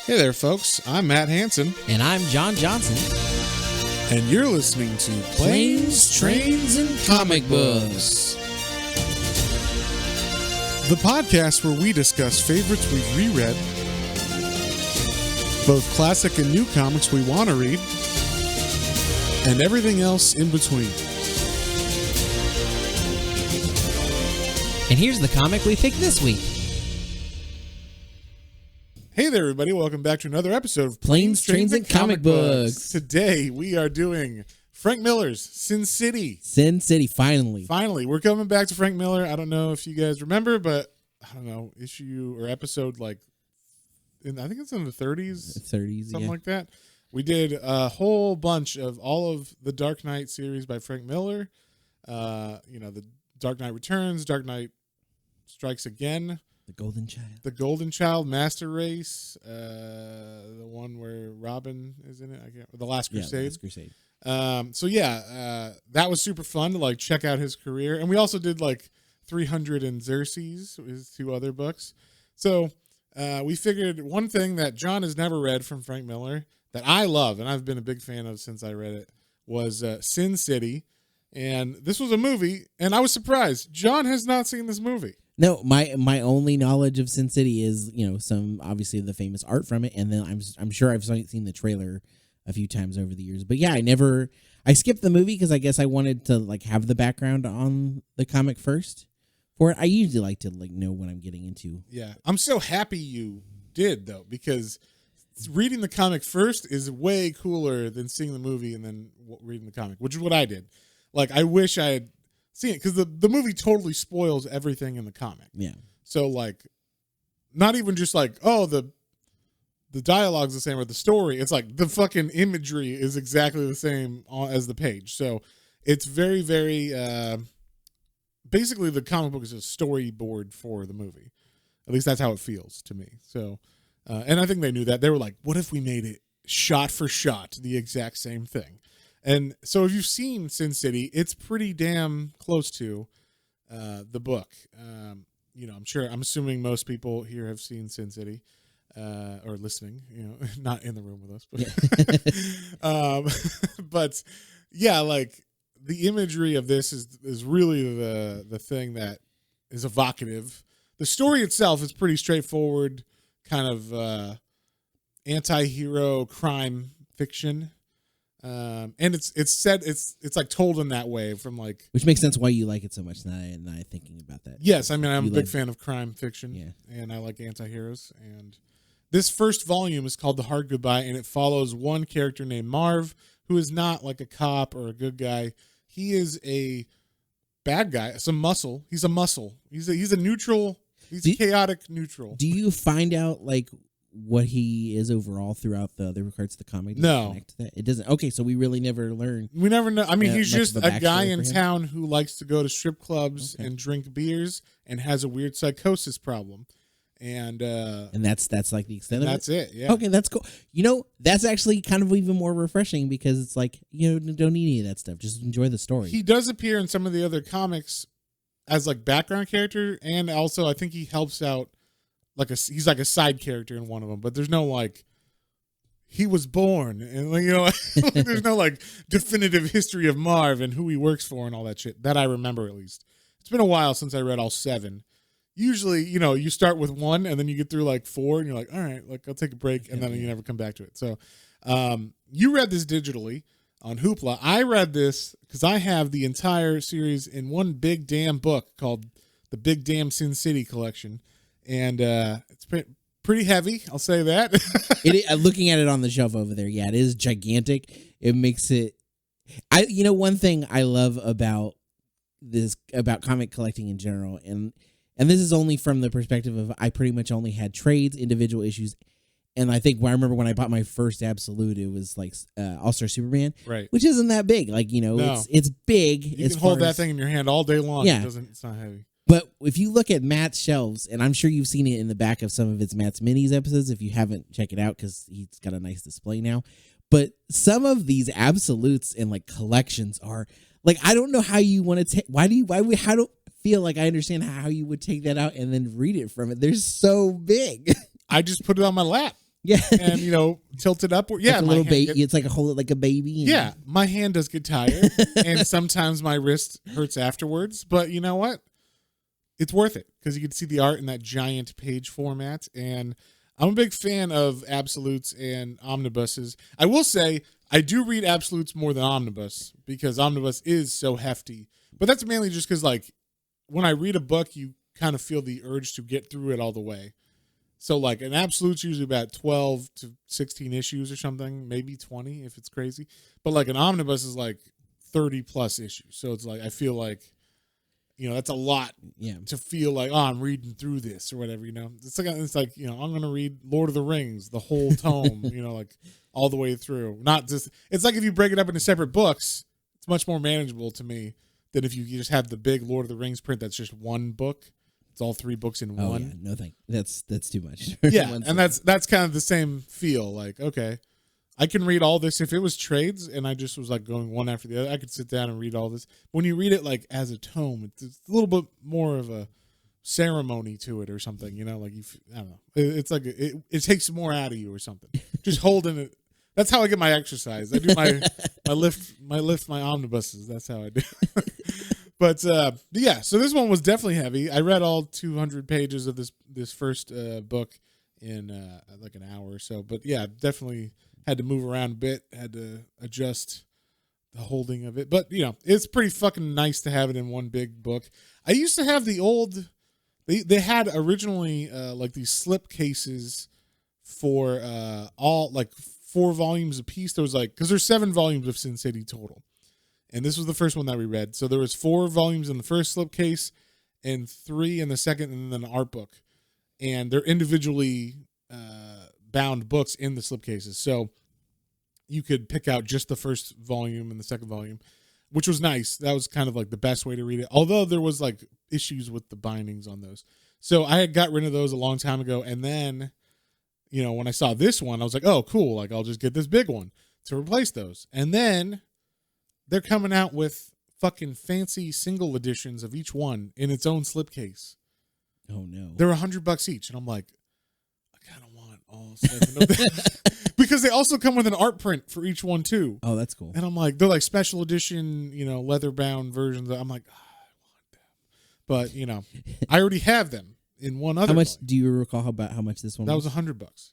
Hey there, folks. I'm Matt Hansen. And I'm John Johnson. And you're listening to Planes, Trains, and Comic Books. The podcast where we discuss favorites we've reread, both classic and new comics we want to read, and everything else in between. And here's the comic we picked this week. Hey there, everybody. Welcome back to another episode of Planes, Trains, and Comic Books. Today, we are doing Frank Miller's Sin City. Sin City, finally. Finally. We're coming back to Frank Miller. I don't know if you guys remember, but I don't know, issue or episode I think it's in the 30s. 30s, something like that. We did a whole bunch of all of the Dark Knight series by Frank Miller. The Dark Knight Returns, Dark Knight Strikes Again. The Golden Child, Master Race, the one where Robin is in it. The Last Crusade. Yeah, The Last Crusade. That was super fun to check out his career, and we also did 300 and Xerxes, his two other books. So we figured one thing that John has never read from Frank Miller that I love and I've been a big fan of since I read it was Sin City, and this was a movie, and I was surprised John has not seen this movie. No, my only knowledge of Sin City is, some obviously the famous art from it, and then I'm sure I've seen the trailer a few times over the years. But yeah, I skipped the movie because I guess I wanted to have the background on the comic first for it. I usually like to know what I'm getting into. Yeah, I'm so happy you did though, because reading the comic first is way cooler than seeing the movie and then reading the comic, which is what I did. I wish I had seen it because the movie totally spoils everything in the comic. Yeah. So not even just the dialogue's the same or the story. It's the fucking imagery is exactly the same as the page. So it's very, very basically the comic book is a storyboard for the movie. At least that's how it feels to me. So and I think they knew that. They were like, what if we made it shot for shot the exact same thing? And so if you've seen Sin City, it's pretty damn close to the book. I'm assuming most people here have seen Sin City or listening, not in the room with us. But yeah, the imagery of this is really the thing that is evocative. The story itself is pretty straightforward, kind of anti-hero crime fiction. And it's told in that way from which makes sense why you like it so much. Now I'm thinking about that. Yes, I mean I'm a big fan of crime fiction, and I like anti-heroes. And this first volume is called The Hard Goodbye, and it follows one character named Marv, who is not a cop or a good guy. He is a bad guy. Some muscle. He's a muscle. He's a neutral. He's a chaotic neutral. Do you find out what he is overall throughout the other parts of the comic? No. It doesn't. Okay, so we really never learn. We never know. I mean, he's just a guy in town who likes to go to strip clubs and drink beers and has a weird psychosis problem. And that's the extent of it? That's it, yeah. Okay, that's cool. That's actually kind of even more refreshing because it's don't need any of that stuff. Just enjoy the story. He does appear in some of the other comics as background character, and also I think he helps out he's a side character in one of them, but there's no he was born and there's no definitive history of Marv and who he works for and all that shit that I remember. At least it's been a while since I read all 7. Usually you start with 1 and then you get through 4 and you're all right, I'll take a break, and then you never come back to it. So you read this digitally on Hoopla. I read this because I have the entire series in one big damn book called the Big Damn Sin City Collection. And it's pretty heavy, I'll say that. Looking at it on the shelf over there, yeah, it is gigantic. It makes it. One thing I love about comic collecting in general, and this is only from the perspective of I pretty much only had trades, individual issues, and I think I remember when I bought my first Absolute, it was All-Star Superman, right? Which isn't that big, no. It's big. You can hold that thing in your hand all day long. Yeah, it's not heavy. But if you look at Matt's shelves, and I'm sure you've seen it in the back of some of his Matt's Minis episodes, if you haven't, check it out because he's got a nice display now. But some of these absolutes and collections are I don't know how you want to take. How do feel like I understand how you would take that out and then read it from it. They're so big. I just put it on my lap. Yeah. and tilt it upward. Yeah, like a little baby. It's like like a baby. Yeah, my hand does get tired, and sometimes my wrist hurts afterwards. But you know what? It's worth it because you can see the art in that giant page format. And I'm a big fan of absolutes and omnibuses. I will say I do read absolutes more than omnibus because omnibus is so hefty. But that's mainly just because, like, when I read a book, you kind of feel the urge to get through it all the way. So, like, an absolute's usually about 12 to 16 issues or something, maybe 20 if it's crazy. But, like, an omnibus is, like, 30 plus issues. So it's like, I feel like, that's a lot to feel like, I'm reading through this or whatever, It's like I'm going to read Lord of the Rings, the whole tome, like all the way through. Not just, it's like if you break it up into separate books, it's much more manageable to me than if you just have the big Lord of the Rings print that's just one book. It's all 3 books in one. Yeah, no thank. That's too much. Yeah, and that's kind of the same feel. Like, okay, I can read all this. If it was trades and I just was like going one after the other, I could sit down and read all this. When you read it like as a tome, it's a little bit more of a ceremony to it or something. Like I don't know. It's like it takes more out of you or something. Just holding it. That's how I get my exercise. I do my lift my omnibuses. That's how I do. But yeah, so this one was definitely heavy. I read all 200 pages of this first book in like an hour or so. But yeah, definitely had to move around a bit, had to adjust the holding of it. But it's pretty fucking nice to have it in one big book. I used to have the old. They had originally like these slip cases for all like 4 volumes a piece. There was like, because there's 7 volumes of Sin City total. And this was the first one that we read. So there was 4 volumes in the first slipcase and 3 in the second, and then an art book. And they're individually bound books in the slipcases. So you could pick out just the first volume and the second volume, which was nice. That was kind of like the best way to read it. Although there was like issues with the bindings on those. So I had got rid of those a long time ago. And then, when I saw this one, I was like, oh, cool. Like, I'll just get this big one to replace those. And then they're coming out with fucking fancy single editions of each one in its own slipcase. Oh no. They're $100 each. And I'm like, I kind of want all 7 of them. Because they also come with an art print for each one too. Oh, that's cool. And I'm like, they're like special edition, leather bound versions. I'm like, I want them. But, I already have them in one other. How much do you recall about how much this one was? That was $100.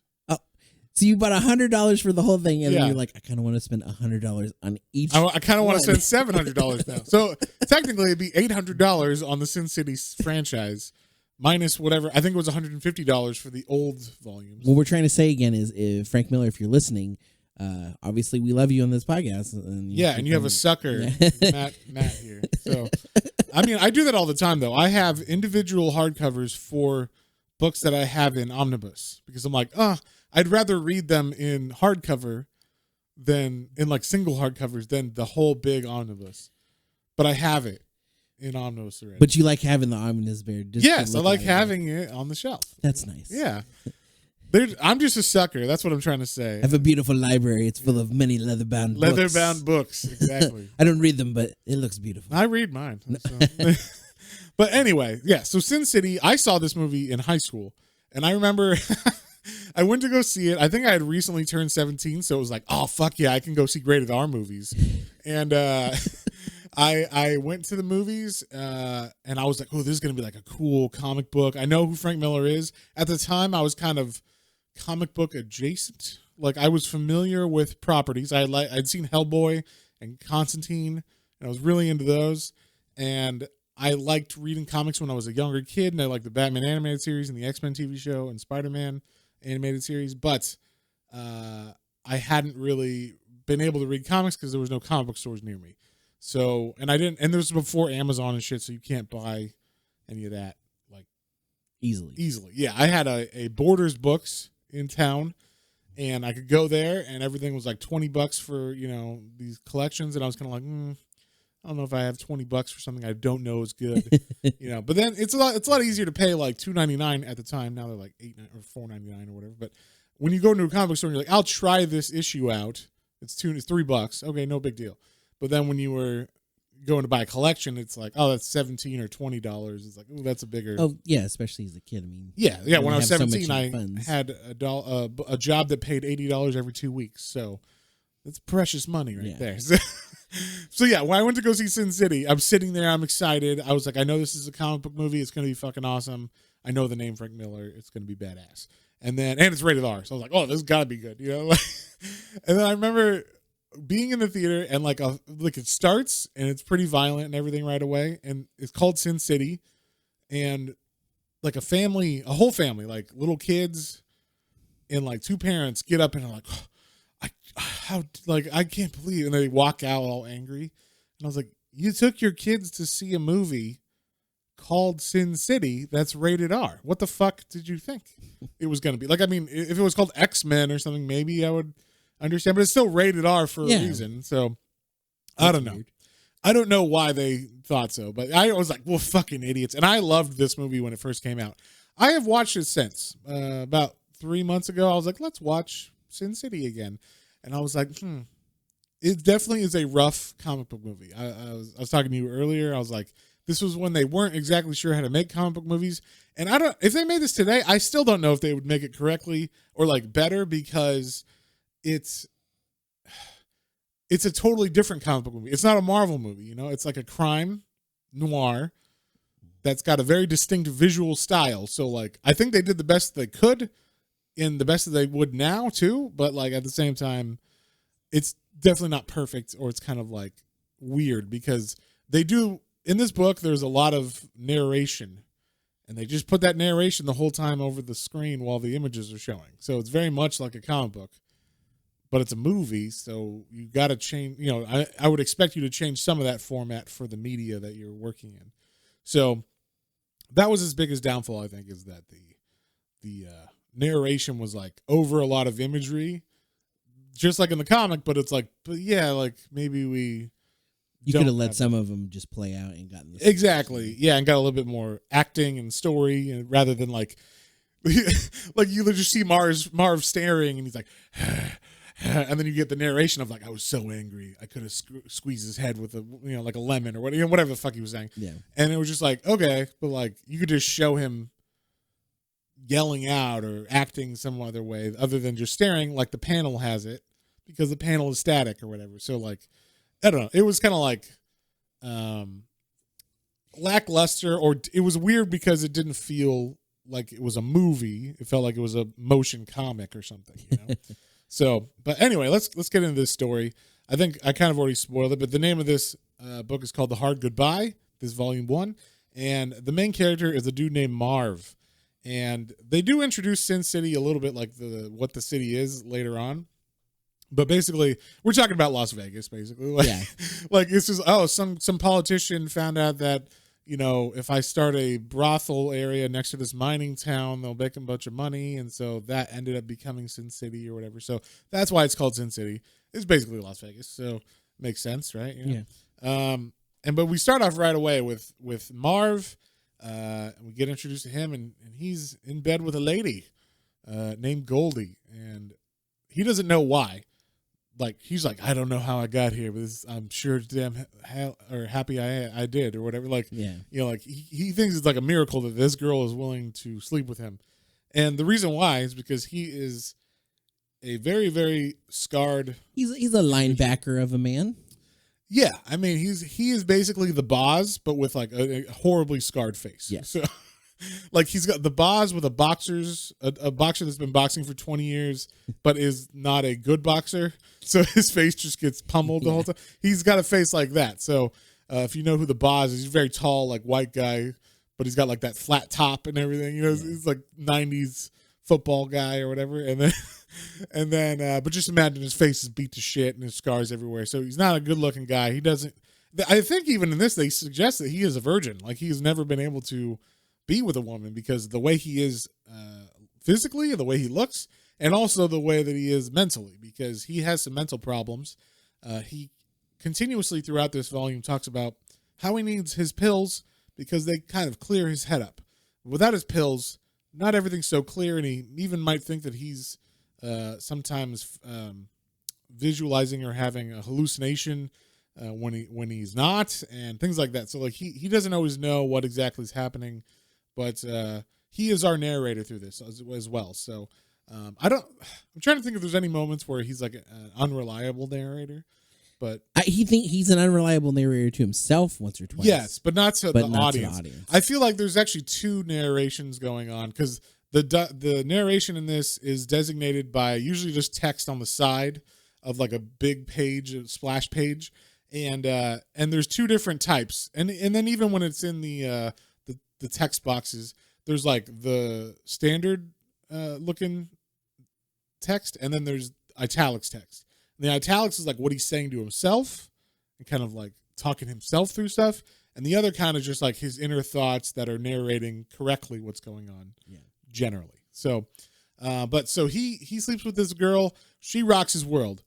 So you bought $100 for the whole thing, and then you're like, I kind of want to spend $100 on each. I kind of want to spend $700 now. So technically, it'd be $800 on the Sin City franchise, minus whatever. I think it was $150 for the old volumes. What we're trying to say again is, if Frank Miller, if you're listening, obviously we love you on this podcast. And you have a sucker, Matt here. So, I mean, I do that all the time, though. I have individual hardcovers for books that I have in omnibus because I'm like, I'd rather read them in hardcover than in like single hardcovers than the whole big omnibus. But I have it in omnibus already. But you like having the omnibus bear? Yes, I like having it on the shelf. That's nice. Yeah. I'm just a sucker. That's what I'm trying to say. I have a beautiful library. It's full of many leather-bound books. Leather-bound books, exactly. I don't read them, but it looks beautiful. I read mine. So. But anyway, yeah, so Sin City, I saw this movie in high school. And I remember... I went to go see it. I think I had recently turned 17, so it was like, oh, fuck yeah, I can go see rated R movies. And I went to the movies, and I was like, oh, this is going to be like a cool comic book. I know who Frank Miller is. At the time, I was kind of comic book adjacent. Like, I was familiar with properties. I'd seen Hellboy and Constantine, and I was really into those. And I liked reading comics when I was a younger kid, and I liked the Batman animated series and the X-Men TV show and Spider-Man animated series, but I hadn't really been able to read comics because there was no comic book stores near me. So, and this was before Amazon and shit, so you can't buy any of that like easily. Yeah, I had a Borders Books in town, and I could go there, and everything was like $20 for these collections, and I was kind of like, I don't know if I have $20 for something I don't know is good, But then it's a lot easier to pay like $2.99 at the time. Now they're like $8 or $4.99 or whatever. But when you go to a comic book store and you're like, I'll try this issue out. It's $3. Okay, no big deal. But then when you were, going to buy a collection, it's like, oh, that's $17 or $20. It's like, oh, that's a bigger. Oh yeah, especially as a kid. I mean, Yeah. When I was have so 17, much I funds. had a job that paid $80 every 2 weeks. So that's precious money right there. So yeah, when I went to go see Sin City, I'm sitting there, I'm excited. I was like, I know this is a comic book movie. It's going to be fucking awesome. I know the name Frank Miller. It's going to be badass. And it's rated R. So I was like, oh, this has got to be good, you know? And then I remember being in the theater and like it starts and it's pretty violent and everything right away. And it's called Sin City. And like a whole family, like little kids and like two parents get up and are like, oh, I can't believe, and they walk out all angry, and I was like, you took your kids to see a movie called Sin City that's rated R. What the fuck did you think it was going to be? Like, I mean, if it was called X-Men or something, maybe I would understand, but it's still rated R for a reason. So I don't know. Weird. I don't know why they thought so, but I was like, well, fucking idiots. And I loved this movie when it first came out. I have watched it since. About 3 months ago, I was like, let's watch Sin City again. And I was like, it definitely is a rough comic book movie. I was talking to you earlier. I was like, this was when they weren't exactly sure how to make comic book movies. And if they made this today, I still don't know if they would make it correctly or like better, because it's a totally different comic book movie. It's not a Marvel movie, you know? It's like a crime noir that's got a very distinct visual style. So like, I think they did the best they could in the best that they would now too, but like at the same time, it's definitely not perfect, or it's kind of like weird, because they do in this book, there's a lot of narration, and they just put that narration the whole time over the screen while the images are showing. So it's very much like a comic book, but it's a movie. So you got to change, you know, I would expect you to change some of that format for the media that you're working in. So that was his biggest downfall, I think, is that the narration was like over a lot of imagery, just like in the comic, but it's like, but yeah, like maybe you could have let some of them just play out and gotten this exactly, yeah, and got a little bit more acting and story, and rather than like like you just see Marv staring and he's like and then you get the narration of like, I was so angry I could have squeezed his head with like a lemon or whatever the fuck he was saying. Yeah, and it was just like, okay, but like you could just show him yelling out or acting some other way other than just staring, like the panel has it, because the panel is static or whatever. So like, I don't know, it was kind of like lackluster, or it was weird because it didn't feel like it was a movie. It felt like it was a motion comic or something, you know? So, but anyway, let's get into this story. I think I kind of already spoiled it, but the name of this book is called The Hard Goodbye. This is volume 1, and the main character is a dude named Marv. And they do introduce Sin City a little bit, like what the city is later on. But basically, we're talking about Las Vegas, basically. Like, yeah. Like it's just, some politician found out that, you know, if I start a brothel area next to this mining town, they'll make a bunch of money. And so that ended up becoming Sin City or whatever. So that's why it's called Sin City. It's basically Las Vegas. So makes sense, right? You know? Yeah. But we start off right away with Marv. We get introduced to him, and he's in bed with a lady named Goldie, and he doesn't know why. Like, he's like, I don't know how I got here, but I'm sure damn happy I did, or whatever. Like, yeah, you know, like he thinks it's like a miracle that this girl is willing to sleep with him, and the reason why is because he is a very, very scarred. He's a linebacker of a man. Yeah, I mean, he is basically the Boz, but with like a horribly scarred face. Yeah. So, like, he's got the Boz with a boxer that's been boxing for 20 years, but is not a good boxer. So his face just gets pummeled the whole time. He's got a face like that. So if you know who the Boz is, he's a very tall, like white guy, but he's got like that flat top and everything. You know, he's like 90s football guy or whatever. And then, but just imagine his face is beat to shit and his scars everywhere. So he's not a good looking guy. He doesn't, I think even in this, they suggest that he is a virgin. Like, he's never been able to be with a woman because the way he is physically, the way he looks, and also the way that he is mentally, because he has some mental problems. He continuously throughout this volume talks about how he needs his pills because they kind of clear his head up. Without his pills, not everything's so clear, and he even might think that he's sometimes visualizing or having a hallucination when he's not, and things like that. So like he doesn't always know what exactly is happening, but he is our narrator through this as well. So I'm trying to think if there's any moments where he's like an unreliable narrator, but he's an unreliable narrator to himself once or twice. Yes, but not to, the, audience. To the audience. I feel like there's actually two narrations going on because the narration in this is designated by usually just text on the side of like a big page, a splash page, and there's two different types, and then even when it's in the text boxes, there's like the standard looking text, and then there's italics text. And the italics is like what he's saying to himself and kind of like talking himself through stuff, and the other kind of just like his inner thoughts that are narrating correctly what's going on generally. So so he sleeps with this girl. She rocks his world.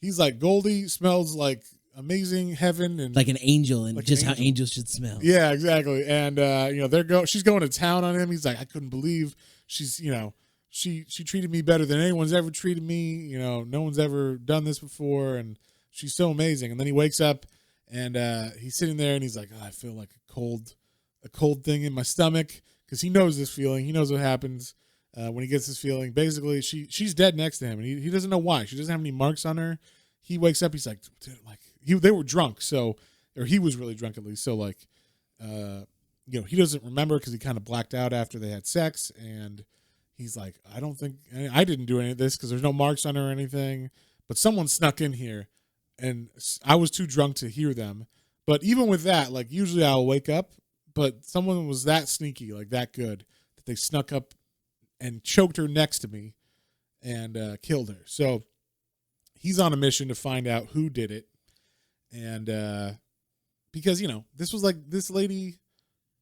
He's like, Goldie smells like amazing heaven and like an angel, and like just how angels should smell. Yeah, exactly. And she's going to town on him. He's like, I couldn't believe she's she treated me better than anyone's ever treated me. No one's ever done this before, and she's so amazing. And then he wakes up and he's sitting there and he's like, I feel like a cold thing in my stomach, because he knows this feeling. He knows what happens when he gets this feeling. Basically, she's dead next to him, and he doesn't know why. She doesn't have any marks on her. He wakes up. He's like, dude, they were drunk, or he was really drunk at least. So like, he doesn't remember because he kind of blacked out after they had sex, and he's like, I didn't do any of this because there's no marks on her or anything, but someone snuck in here, and I was too drunk to hear them. But even with that, like usually I'll wake up, but someone was that sneaky, like that good, that they snuck up and choked her next to me and killed her. So he's on a mission to find out who did it. And because, this lady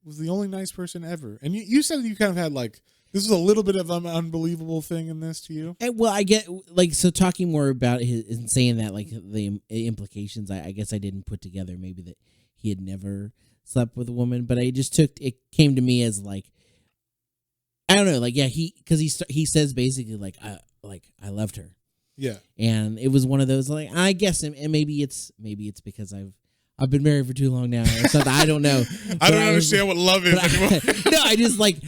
was the only nice person ever. And you said you kind of had like, this was a little bit of an unbelievable thing in this to you. And, well, I get like, so talking more about his and saying that, like the implications, I guess I didn't put together maybe that he had never slept with a woman, but it came to me as like, I don't know, like, yeah, he says basically like I loved her. Yeah. And it was one of those, like, I guess, and maybe it's because I've been married for too long now or something. I don't know. I don't understand what love is anymore. No, I just like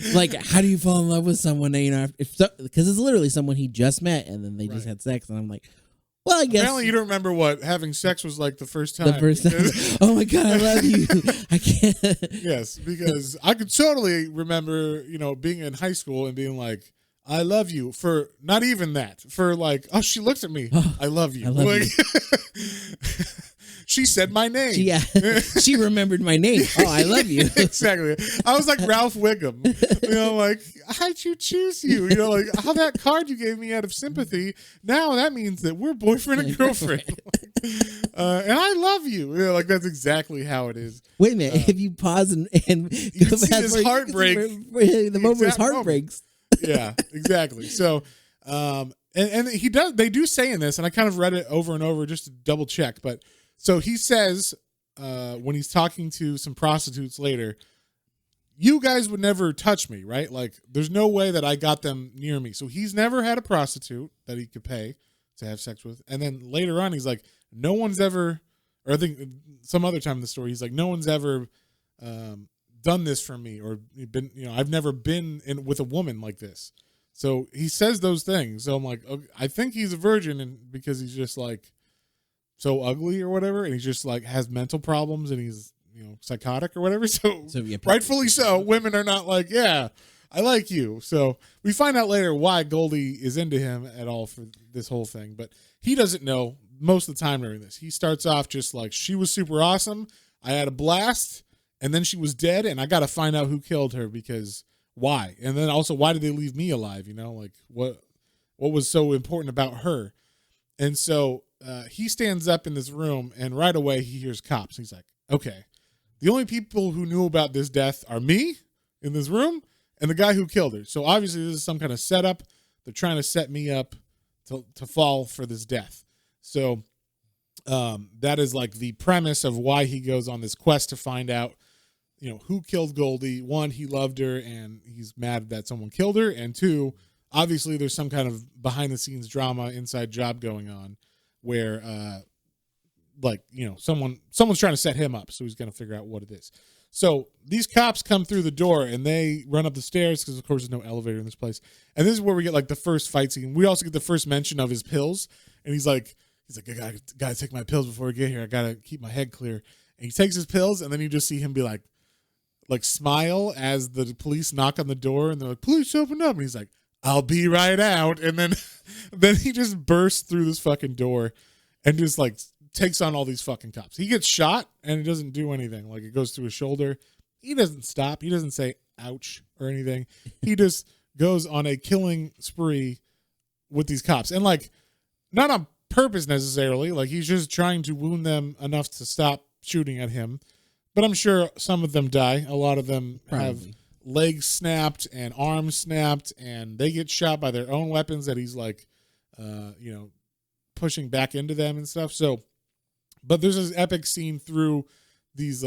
how do you fall in love with someone that, because it's literally someone he just met and then they just had sex, and I'm like, well, I guess. Apparently you don't remember what having sex was like the first time. Oh my God, I love you. I can't. Yes, because I could totally remember, being in high school and being like, I love you, for not even that, for like, oh, she looks at me. I love you. I love you. She said my name. Yeah, she remembered my name. Oh, I love you. Exactly. I was like Ralph Wiggum. Like, how'd you choose you? Like, how that card you gave me out of sympathy, now that means that we're boyfriend and girlfriend. And I love you. Like, that's exactly how it is. Wait a minute. If you pause and you can see his heartbreak. The moment his heart breaks. Yeah, exactly. So, and they do say in this, and I kind of read it over and over just to double check, but so he says, when he's talking to some prostitutes later, you guys would never touch me, right? Like, there's no way that I got them near me. So he's never had a prostitute that he could pay to have sex with. And then later on, he's like, no one's ever, or I think some other time in the story, he's like, no one's ever done this for me, or been, I've never been with a woman like this. So he says those things. So I'm like, okay, I think he's a virgin, and because he's just like so ugly or whatever, and he's just like has mental problems, and he's psychotic or whatever. So yeah, rightfully so, women are not like, yeah, I like you. So we find out later why Goldie is into him at all for this whole thing, but he doesn't know most of the time during this. He starts off just like, she was super awesome, I had a blast, and then she was dead, and I got to find out who killed her, because why? And then also, why did they leave me alive? Like what was so important about her? And so he stands up in this room, and right away he hears cops. He's like, okay, the only people who knew about this death are me in this room and the guy who killed her. So obviously this is some kind of setup. They're trying to set me up to fall for this death. So that is like the premise of why he goes on this quest to find out, who killed Goldie. One, he loved her and he's mad that someone killed her. And two, obviously there's some kind of behind the scenes drama, inside job going on where like, someone's trying to set him up, so he's gonna figure out what it is. So these cops come through the door and they run up the stairs because, of course, there's no elevator in this place. And this is where we get like the first fight scene. We also get the first mention of his pills, and he's like, I gotta take my pills before I get here. I gotta keep my head clear. And he takes his pills, and then you just see him be like smile as the police knock on the door, and they're like, "Police, open up!" And he's like, "I'll be right out." And then he just bursts through this fucking door and just like takes on all these fucking cops. He gets shot and it doesn't do anything. Like, it goes through his shoulder. He doesn't stop. He doesn't say ouch or anything. He just goes on a killing spree with these cops. And like, not on purpose necessarily. Like, he's just trying to wound them enough to stop shooting at him. But I'm sure some of them die. A lot of them have legs snapped and arms snapped, and they get shot by their own weapons that he's like, pushing back into them and stuff. So, but there's this epic scene through these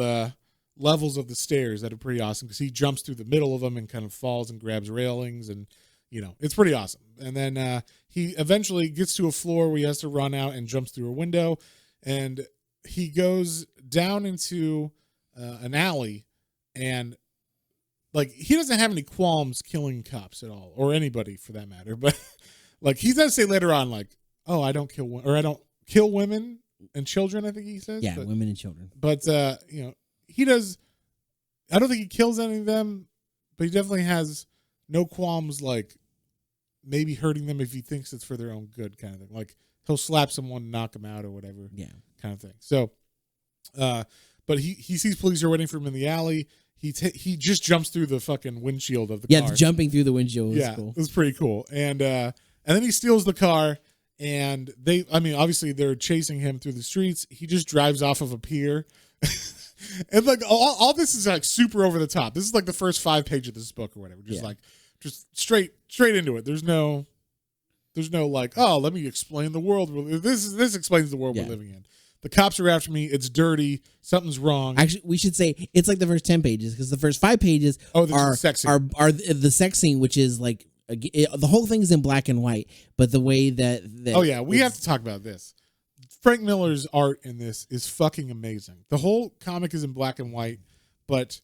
levels of the stairs that are pretty awesome, because he jumps through the middle of them and kind of falls and grabs railings, and it's pretty awesome. And then he eventually gets to a floor where he has to run out and jumps through a window, and he goes down into an alley, and like, he doesn't have any qualms killing cops at all, or anybody for that matter. But like, he does say later on, like, "Oh, I don't kill women and children," I think he says. Yeah, women and children. But he does. I don't think he kills any of them, but he definitely has no qualms, like maybe hurting them if he thinks it's for their own good, kind of thing. Like, he'll slap someone, knock them out, or whatever. Yeah, kind of thing. So, but he sees police are waiting for him in the alley. He just jumps through the fucking windshield of the car. Yeah, jumping through the windshield was cool. It was pretty cool. And then he steals the car, and obviously they're chasing him through the streets. He just drives off of a pier. And like, all this is like super over the top. This is like the first 5 pages of this book or whatever. Just straight into it. There's no like, oh, let me explain the world. This explains the world we're living in. The cops are after me. It's dirty. Something's wrong. Actually, we should say it's like the first 10 pages, because the first 5 pages are the sex scene, which is like the whole thing's in black and white. But the way that we have to talk about this. Frank Miller's art in this is fucking amazing. The whole comic is in black and white, but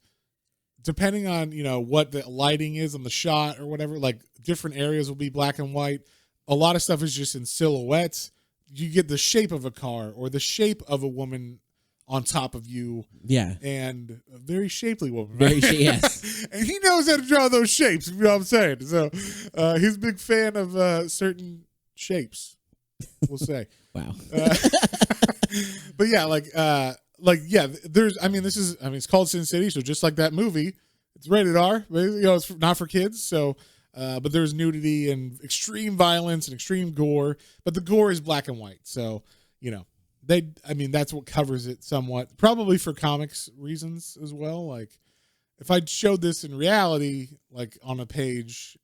depending on what the lighting is on the shot or whatever, like, different areas will be black and white. A lot of stuff is just in silhouettes. You get the shape of a car or the shape of a woman on top of you. Yeah. And a very shapely woman. Right? Yes. And he knows how to draw those shapes, you know what I'm saying? So he's a big fan of certain shapes, we'll say. Wow. But yeah, it's called Sin City, so just like that movie, it's rated R. It's not for kids, so... but there's nudity and extreme violence and extreme gore, but the gore is black and white. So, that's what covers it somewhat, probably for comics reasons as well. Like, if I showed this in reality, like on a page,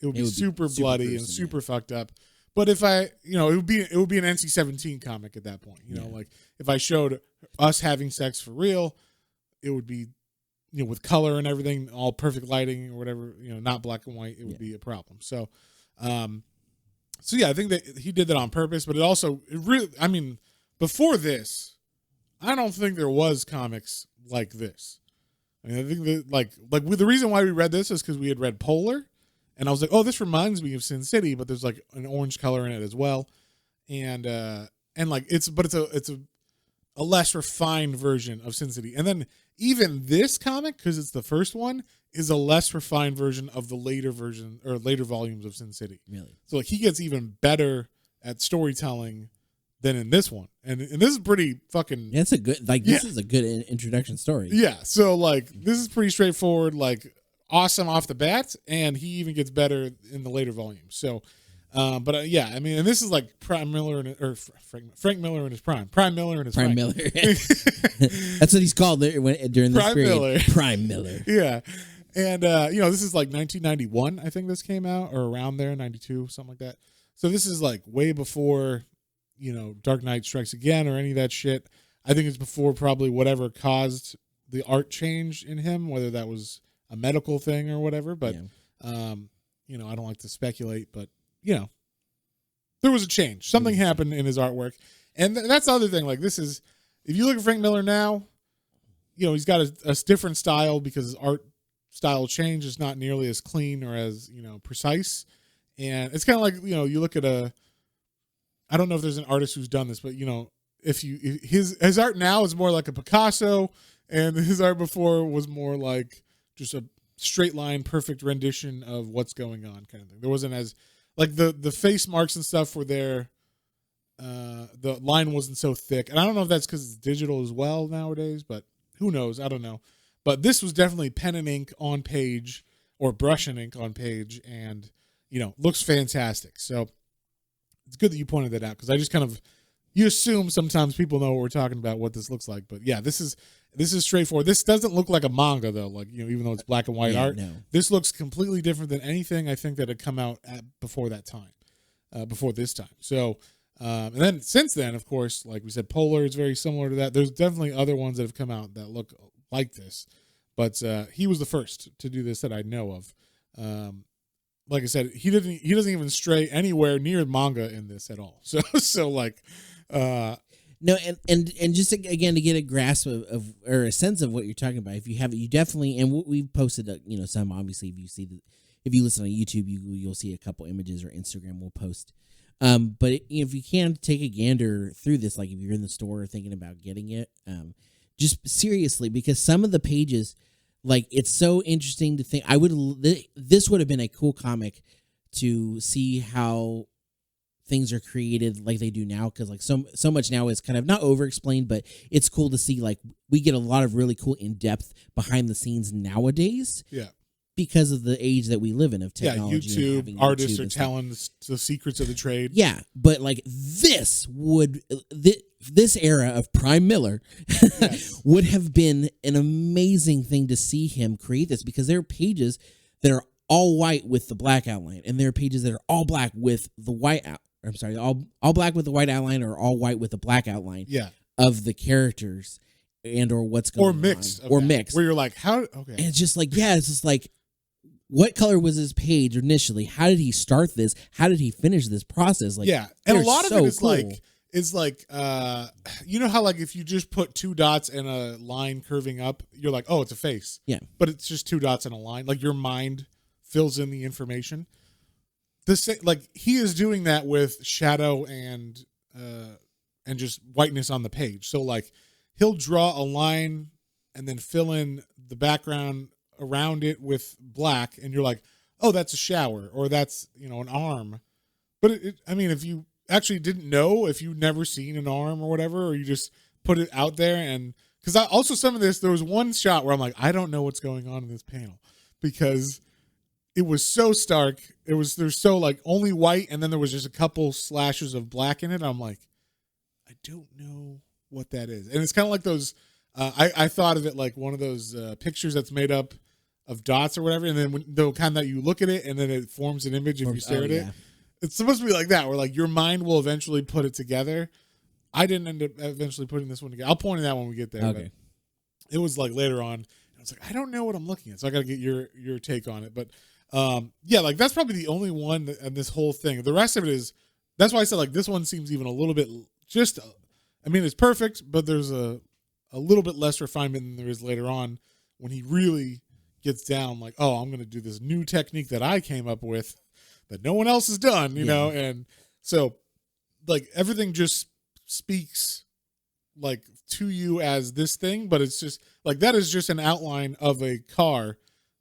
it would be super bloody and super fucked up. But if it would be an NC-17 comic at that point, like if I showed us having sex for real, it would be, with color and everything, all perfect lighting or whatever, not black and white, it would be a problem. So, I think that he did that on purpose, but before this, I don't think there was comics like this. I think that the reason why we read this is because we had read Polar, and I was like, oh, this reminds me of Sin City, but there's like an orange color in it as well. And it's a less refined version of Sin City. And then even this comic, because it's the first one, is a less refined version of the later volumes of Sin City. Really? So like, he gets even better at storytelling than in this one. And this is pretty fucking... It's a good, this is a good introduction story. Yeah. So like, this is pretty straightforward, like awesome off the bat. And he even gets better in the later volumes. So, and this is like Frank Miller in his prime. Prime Miller in his prime. Miller. That's what he's called during this period. Miller. Prime Miller. Yeah. And, this is like 1991, I think this came out, or around there, 92, something like that. So this is like way before, Dark Knight Strikes Again or any of that shit. I think it's before probably whatever caused the art change in him, whether that was a medical thing or whatever. But, I don't like to speculate, but, there was a change. Something happened in his artwork. And that's the other thing. Like this is, if you look at Frank Miller now, you know, he's got a different style because his art style change is not nearly as clean or as, you know, precise. And it's kind of like, you know, you look at I don't know if there's an artist who's done this, but you know, if his art now is more like a Picasso, and his art before was more like just a straight line, perfect rendition of what's going on kind of thing. There wasn't as like the face marks and stuff were there. The line wasn't so thick, and I don't know if that's because it's digital as well nowadays, but who knows? I don't know. But this was definitely pen and ink on page or brush and ink on page, and you know, looks fantastic. So it's good that you pointed that out because I just kind of, you assume sometimes people know what we're talking about, what this looks like, but yeah, this is straightforward. This doesn't look like a manga though, like, you know, even though it's black and white art. No. This looks completely different than anything I think that had come out before that time, before this time. So, and then since then, of course, like we said, Polar is very similar to that. There's definitely other ones that have come out that look like this, but he was the first to do this that I know of. Like I said, he doesn't even stray anywhere near manga in this at all. So like, no, and just again to get a grasp of or a sense of what you're talking about. If you have it, you definitely, and we've posted, you know, some obviously. If you listen on YouTube, you'll see a couple images, or Instagram will post. But if you can take a gander through this, like if you're in the store thinking about getting it, just seriously, because some of the pages. Like, it's so interesting to think. This would have been a cool comic to see how things are created like they do now, because like so much now is kind of not over explained, but it's cool to see. Like, we get a lot of really cool in depth behind the scenes nowadays. Yeah. Because of the age that we live in of technology. Yeah, YouTube artists are telling the secrets of the trade. Yeah, but like this era of Prime Miller Yes. would have been an amazing thing to see him create this, because there are pages that are all white with the black outline, and there are pages that are all black with the white all black with the white outline, or all white with the black outline. Yeah. Of the characters and or what's going on. Or mixed. Where you're like, how? Okay. And it's just like, yeah, it's just like, what color was his page initially? How did he start this? How did he finish this process? Like, yeah, and a lot of it is cool. like, you know how like if you just put two dots and a line curving up, you're like, oh, it's a face. Yeah, but it's just two dots and a line. Like your mind fills in the information. Like he is doing that with shadow and just whiteness on the page. So like he'll draw a line and then fill in the background around it with black, and you're like, oh, that's a shower, or that's, you know, an arm. But I mean, if you actually didn't know, if you've never seen an arm or whatever, or you just put it out there, and because also some of this, there was one shot where I'm like, I don't know what's going on in this panel, because it was so stark. There's so like only white, and then there was just a couple slashes of black in it. I'm like, I don't know what that is. And it's kind of like those, I thought of it like one of those pictures that's made up of dots or whatever, and then when the kind that you look at it and then it forms an image if you stare at it. It's supposed to be like that, where like your mind will eventually put it together. I didn't end up eventually putting this one together. I'll point it out when we get there. Okay. But it was like later on, I was like, I don't know what I'm looking at, so I got to get your take on it. But yeah, like that's probably the only one in this whole thing. The rest of it is, that's why I said like this one seems even a little bit just, I mean, it's perfect, but there's a little bit less refinement than there is later on when he really gets down like, oh, I'm going to do this new technique that I came up with that no one else has done, you know? And so like everything just speaks like to you as this thing, but it's just like, that is just an outline of a car,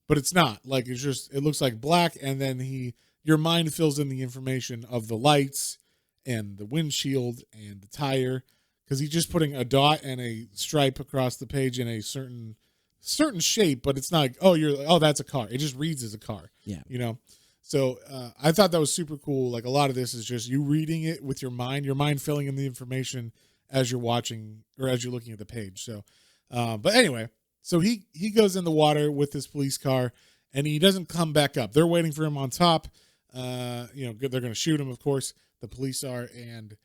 but it's not like, it's just, it looks like black. And then your mind fills in the information of the lights and the windshield and the tire. Cause he's just putting a dot and a stripe across the page in a certain shape, but it's not like, oh, you're like, oh, that's a car. It just reads as a car. Yeah. You know? So I thought that was super cool. Like a lot of this is just you reading it with your mind filling in the information as you're watching or as you're looking at the page. So, but anyway, so he goes in the water with this police car and he doesn't come back up. They're waiting for him on top. You know, they're going to shoot him, of course, the police are, and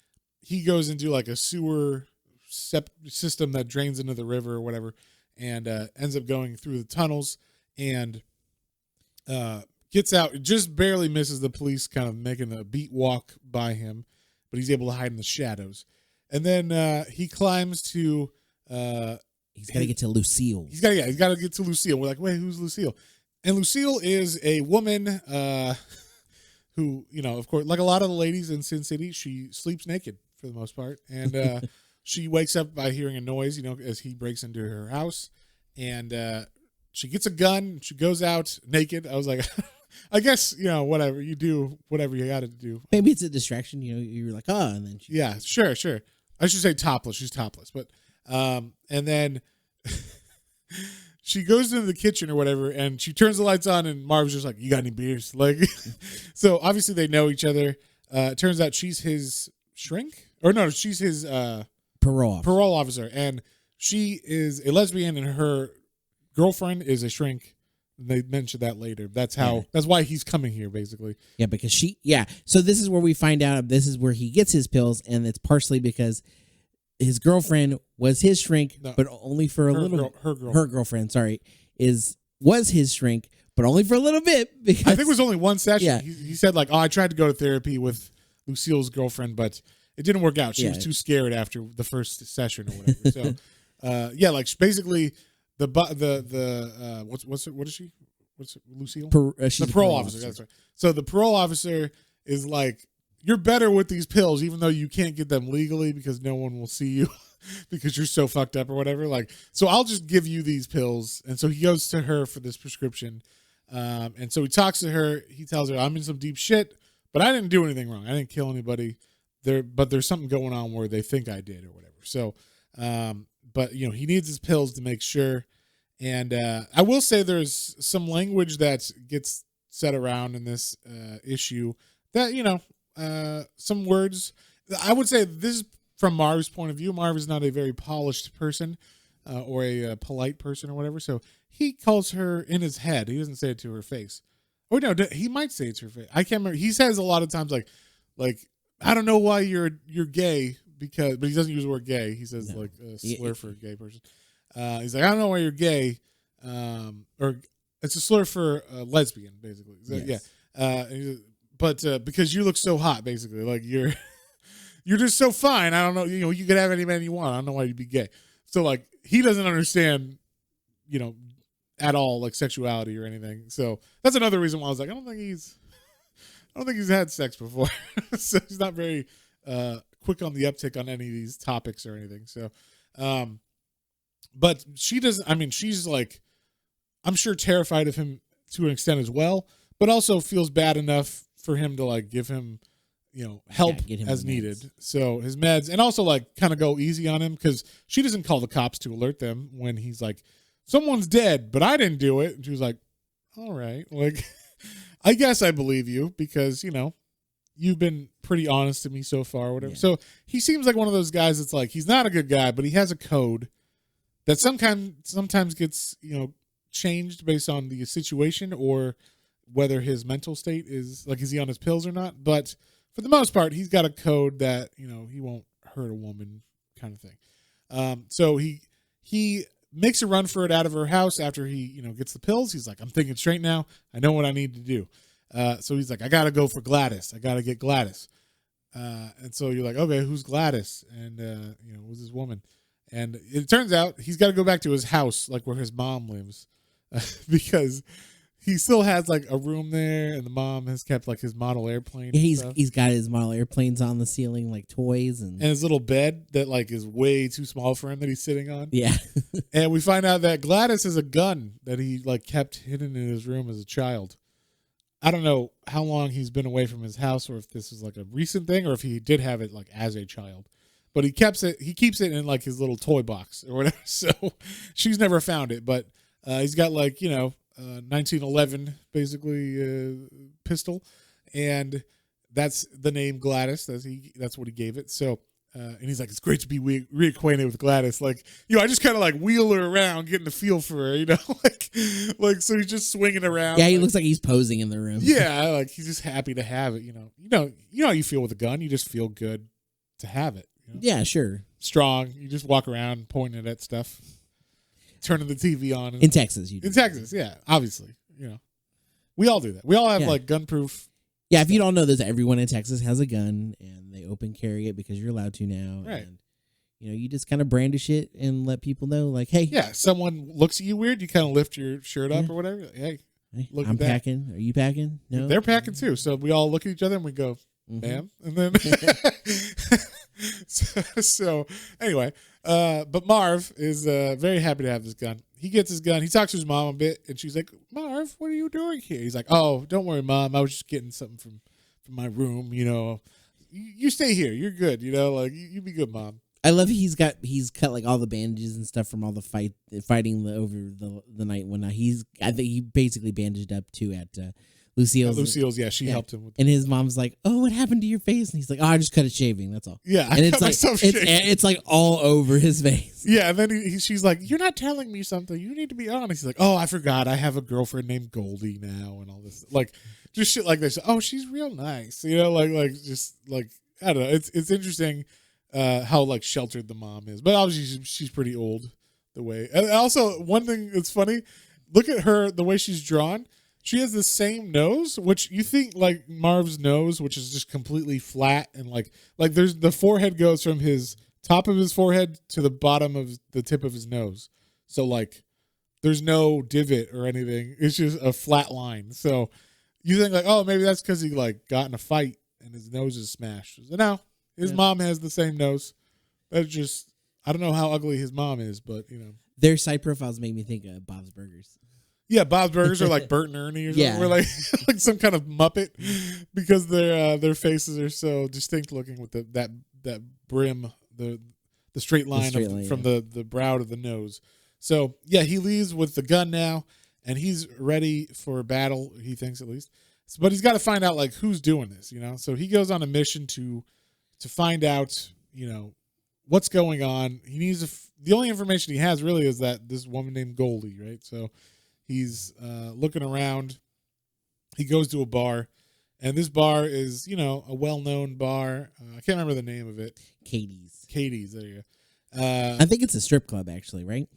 he goes into like a sewer system that drains into the river or whatever, and ends up going through the tunnels and gets out, just barely misses the police kind of making a beat walk by him, but he's able to hide in the shadows. And then he climbs to. He's got to get to Lucille. He's got to get to Lucille. We're like, wait, who's Lucille? And Lucille is a woman who, of course, like a lot of the ladies in Sin City, she sleeps naked for the most part, and she wakes up by hearing a noise, as he breaks into her house, and she gets a gun. She goes out naked. I was like, I guess whatever you do, whatever you got to do. Maybe it's a distraction. You're like, and then yeah, sure. I should say topless. She's topless, but and then she goes into the kitchen or whatever, and she turns the lights on, and Marv's just like, "You got any beers?" Like, so obviously they know each other. It turns out she's his shrink, or no, she's his parole officer, and she is a lesbian, and her girlfriend is a shrink. They mentioned that later. That's why he's coming here, basically. Yeah, because So this is where we find out. This is where he gets his pills, and it's partially because his girlfriend was his shrink, but only for a little. Her girlfriend, sorry, was his shrink, but only for a little bit. Because I think it was only one session. Yeah. He said like, I tried to go to therapy with Lucille's girlfriend, but it didn't work out. She was too scared after the first session or whatever. So, like basically what is she? What's Lucille? She's the parole officer. That's right. So the parole officer is like, you're better with these pills, even though you can't get them legally because no one will see you because you're so fucked up or whatever. Like, so I'll just give you these pills. And so he goes to her for this prescription. And so he talks to her. He tells her, I'm in some deep shit, but I didn't do anything wrong. I didn't kill anybody but there's something going on where they think I did or whatever. So, but he needs his pills to make sure. And I will say there's some language that gets said around in this issue that, some words. I would say this is from Marv's point of view. Marv is not a very polished person or a polite person or whatever. So he calls her in his head. He doesn't say it to her face. Or no, he might say it to her face. I can't remember. He says a lot of times like I don't know why you're gay but he doesn't use the word gay. He says like a slur for a gay person. He's like, I don't know why you're gay, or it's a slur for lesbian, basically. Yes. Yeah. But because you look so hot, basically, like you're just so fine. I don't know, you could have any man you want. I don't know why you'd be gay. So like he doesn't understand, at all like sexuality or anything. So that's another reason why I was like, I don't think he's had sex before. So he's not very quick on the uptick on any of these topics or anything. So, but she doesn't. I mean, she's like, I'm sure terrified of him to an extent as well, but also feels bad enough for him to like give him, help as needed. So his meds, and also like kind of go easy on him because she doesn't call the cops to alert them when he's like, someone's dead, but I didn't do it. And she was like, all right, like, I guess I believe you because, you've been pretty honest to me so far, or whatever. Yeah. So he seems like one of those guys that's like, he's not a good guy, but he has a code that sometimes gets, changed based on the situation or whether his mental state is like, is he on his pills or not? But for the most part, he's got a code that, he won't hurt a woman kind of thing. So he makes a run for it out of her house after he, gets the pills. He's like, I'm thinking straight now. I know what I need to do. So he's like, I got to go for Gladys. I got to get Gladys. And so you're like, okay, who's Gladys? And, who's this woman? And it turns out he's got to go back to his house, like where his mom lives, because he still has like a room there, and the mom has kept like his model airplane. Yeah, he's got his model airplanes on the ceiling, like toys, and his little bed that like is way too small for him that he's sitting on. Yeah. And we find out that Gladys has a gun that he like kept hidden in his room as a child. I don't know how long he's been away from his house, or if this is like a recent thing, or if he did have it like as a child. But he keeps it in like his little toy box or whatever. So she's never found it. But he's got like 1911 basically pistol, and that's the name Gladys. That's what he gave it. So and he's like, it's great to be reacquainted with Gladys. Like I just kind of like wheel her around, getting a feel for her. like so he's just swinging around. Yeah, he looks like he's posing in the room. Yeah, like he's just happy to have it. You know how you feel with a gun. You just feel good to have it. Yeah, sure. Strong. You just walk around pointing it at stuff, turning the TV on. In Texas, you do. In Texas, yeah, obviously. We all do that. We all have like gun-proof. Yeah, if you don't know this, everyone in Texas has a gun, and they open carry it because you're allowed to now. Right. you just kind of brandish it and let people know, like, hey, Yeah, someone looks at you weird, you kind of lift your shirt up Yeah. or whatever. Hey, look I'm at that. packing. Are you packing? No, They're packing too. So we all look at each other and we go, ma'am. And then, so anyway, but Marv is very happy to have this gun. He gets his gun. He talks to his mom a bit, and she's like, Marv, what are you doing here? He's like, oh, don't worry, Mom. I was just getting something from my room. You stay here. You're good. Like you be good, Mom. I love he's cut like all the bandages and stuff from all the fighting over the night when I think he basically bandaged up too at Lucille's. Lucille's, yeah, she helped him with. And his mom's like, "Oh, what happened to your face?" And he's like, "Oh, I just cut it shaving. That's all." Yeah, and it's like it's like all over his face. Yeah, and then she's like, "You're not telling me something. You need to be honest." He's like, "Oh, I forgot. I have a girlfriend named Goldie now, and all this like just shit like this." Oh, she's real nice, like just like I don't know. It's interesting. How like sheltered the mom is, but obviously she's pretty old. The way, and also one thing that's funny, look at her, the way she's drawn. She has the same nose, which you think like Marv's nose, which is just completely flat and like there's the forehead goes from his top of his forehead to the bottom of the tip of his nose. So like there's no divot or anything. It's just a flat line. So you think like, oh, maybe that's because he like got in a fight and his nose is smashed. So no. His mom has the same nose. That's just, I don't know how ugly his mom is, but Their side profiles make me think of Bob's Burgers. Yeah, Bob's Burgers are like Bert and Ernie or something. Yeah. We're like like some kind of Muppet because their faces are so distinct looking with that brim, the straight line, from the brow to the nose. So yeah, he leaves with the gun now, and he's ready for battle. He thinks at least, but he's got to find out like who's doing this. So he goes on a mission to find out, what's going on. He needs the only information he has really is that this woman named Goldie, right? So he's looking around. He goes to a bar, and this bar is, a well-known bar. I can't remember the name of it. Katie's. There you go. I think it's a strip club, actually, right?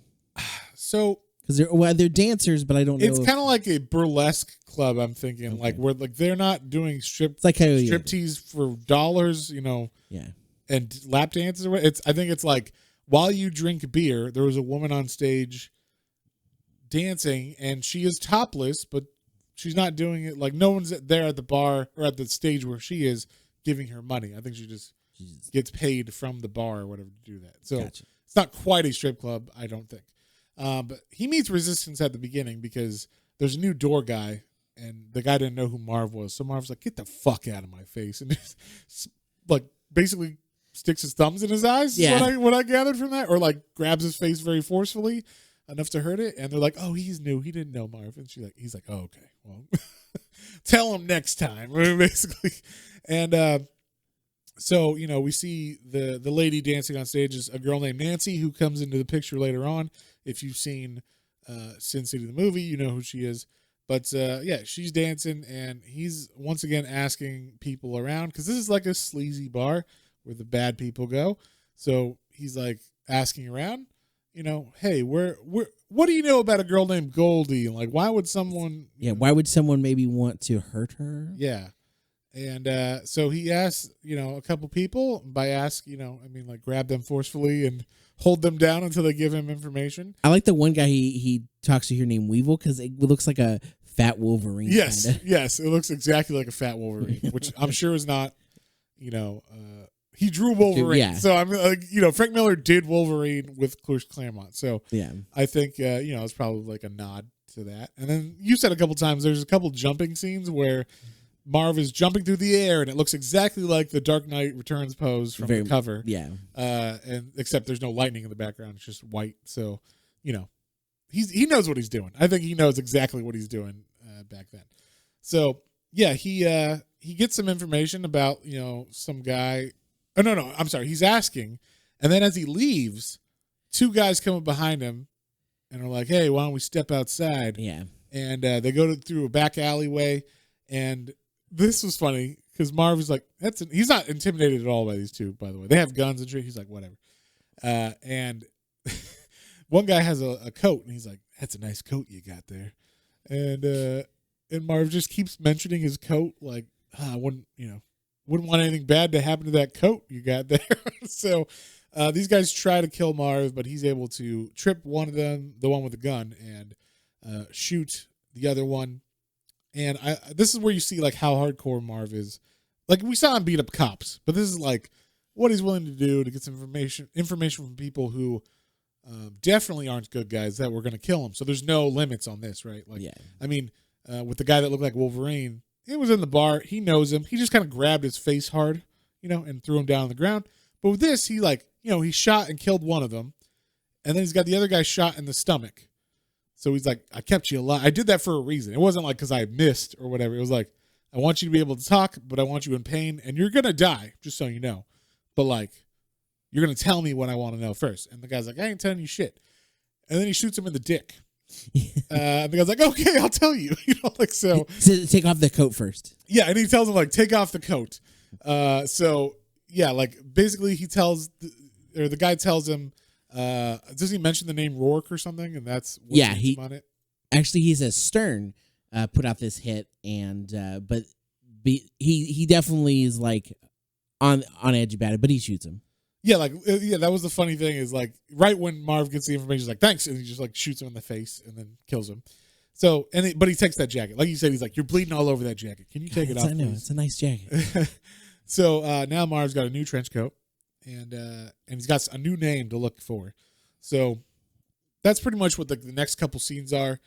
So because they're dancers, but I don't know. It's kind of like a burlesque club. I'm thinking where they're not doing it's like striptease for dollars, Yeah. and lap dances. I think it's like while you drink beer, there was a woman on stage dancing, and she is topless, but she's not doing it like no one's there at the bar or at the stage where she is giving her money. I think she just gets paid from the bar or whatever to do that. So Gotcha. It's not quite a strip club, I don't think. But he meets resistance at the beginning because there's a new door guy, and the guy didn't know who Marv was. So Marv's like, "Get the fuck out of my face," and just, like basically sticks his thumbs in his eyes. Yeah. What I gathered from that, or like grabs his face very forcefully enough to hurt it. And they're like, "Oh, he's new. He didn't know Marv." And he's like, "Oh, okay, well, tell him next time," basically. And so we see the lady dancing on stage is a girl named Nancy who comes into the picture later on. If you've seen Sin City the movie, you know who she is. But yeah, she's dancing, and he's once again asking people around because this is like a sleazy bar where the bad people go. So he's like asking around, hey, what do you know about a girl named Goldie? And like, why would someone? Why would someone maybe want to hurt her? Yeah. And so he asks, a couple people. By ask, like grab them forcefully and hold them down until they give him information. I like the one guy he talks to here named Weevil because it looks like a fat Wolverine. Yes, kinda. yes, it looks exactly like a fat Wolverine, which I'm sure is not, he drew Wolverine. Yeah. So I'm like, Frank Miller did Wolverine with Chris Claremont. So yeah, I think, it's probably like a nod to that. And then you said a couple times there's a couple jumping scenes where Marv is jumping through the air, and it looks exactly like the Dark Knight Returns pose from the cover. Yeah. And except there's no lightning in the background; it's just white. So, he knows what he's doing. I think he knows exactly what he's doing back then. So yeah, he gets some information about some guy. Oh no, I'm sorry. He's asking, and then as he leaves, two guys come up behind him, and are like, "Hey, why don't we step outside?" Yeah. And they go through a back alleyway, and this was funny because Marv is like, he's not intimidated at all by these two, by the way. They have guns and shit. He's like, whatever. And one guy has a coat, and he's like, "That's a nice coat you got there." And Marv just keeps mentioning his coat, like, I wouldn't want anything bad to happen to that coat you got there. So These guys try to kill Marv, but he's able to trip one of them, the one with the gun, and shoot the other one. And this is where you see like how hardcore Marv is. Like we saw him beat up cops, but this is like what he's willing to do to get some information from people who definitely aren't good guys that were going to kill him. So there's no limits on this, right? Like, I mean, with the guy that looked like Wolverine, it was in the bar. He knows him. He just kind of grabbed his face hard, and threw him down on the ground. But with this, he he shot and killed one of them, and then he's got the other guy shot in the stomach. So he's like, I kept you alive. I did that for a reason. It wasn't like because I missed or whatever. It was like, I want you to be able to talk, but I want you in pain, and you're going to die, just so you know. But like, you're going to tell me what I want to know first. And the guy's like, I ain't telling you shit. And then he shoots him in the dick. And the guy's like, okay, I'll tell you. So take off the coat first. Yeah, and he tells him like, take off the coat. So yeah, like basically the guy tells him, does he mention the name Rourke or something? And that's what he on it. Actually, he says Stern put out this hit, and but he definitely is like on edge about it, but he shoots him. Yeah, that was the funny thing is like right when Marv gets the information, he's like, thanks, and he just like shoots him in the face and then kills him. So but he takes that jacket, like you said, he's like, you're bleeding all over that jacket. Can you take it off? I know, it's a nice jacket. So now Marv's got a new trench coat, and he's got a new name to look for. So that's pretty much what the next couple scenes are.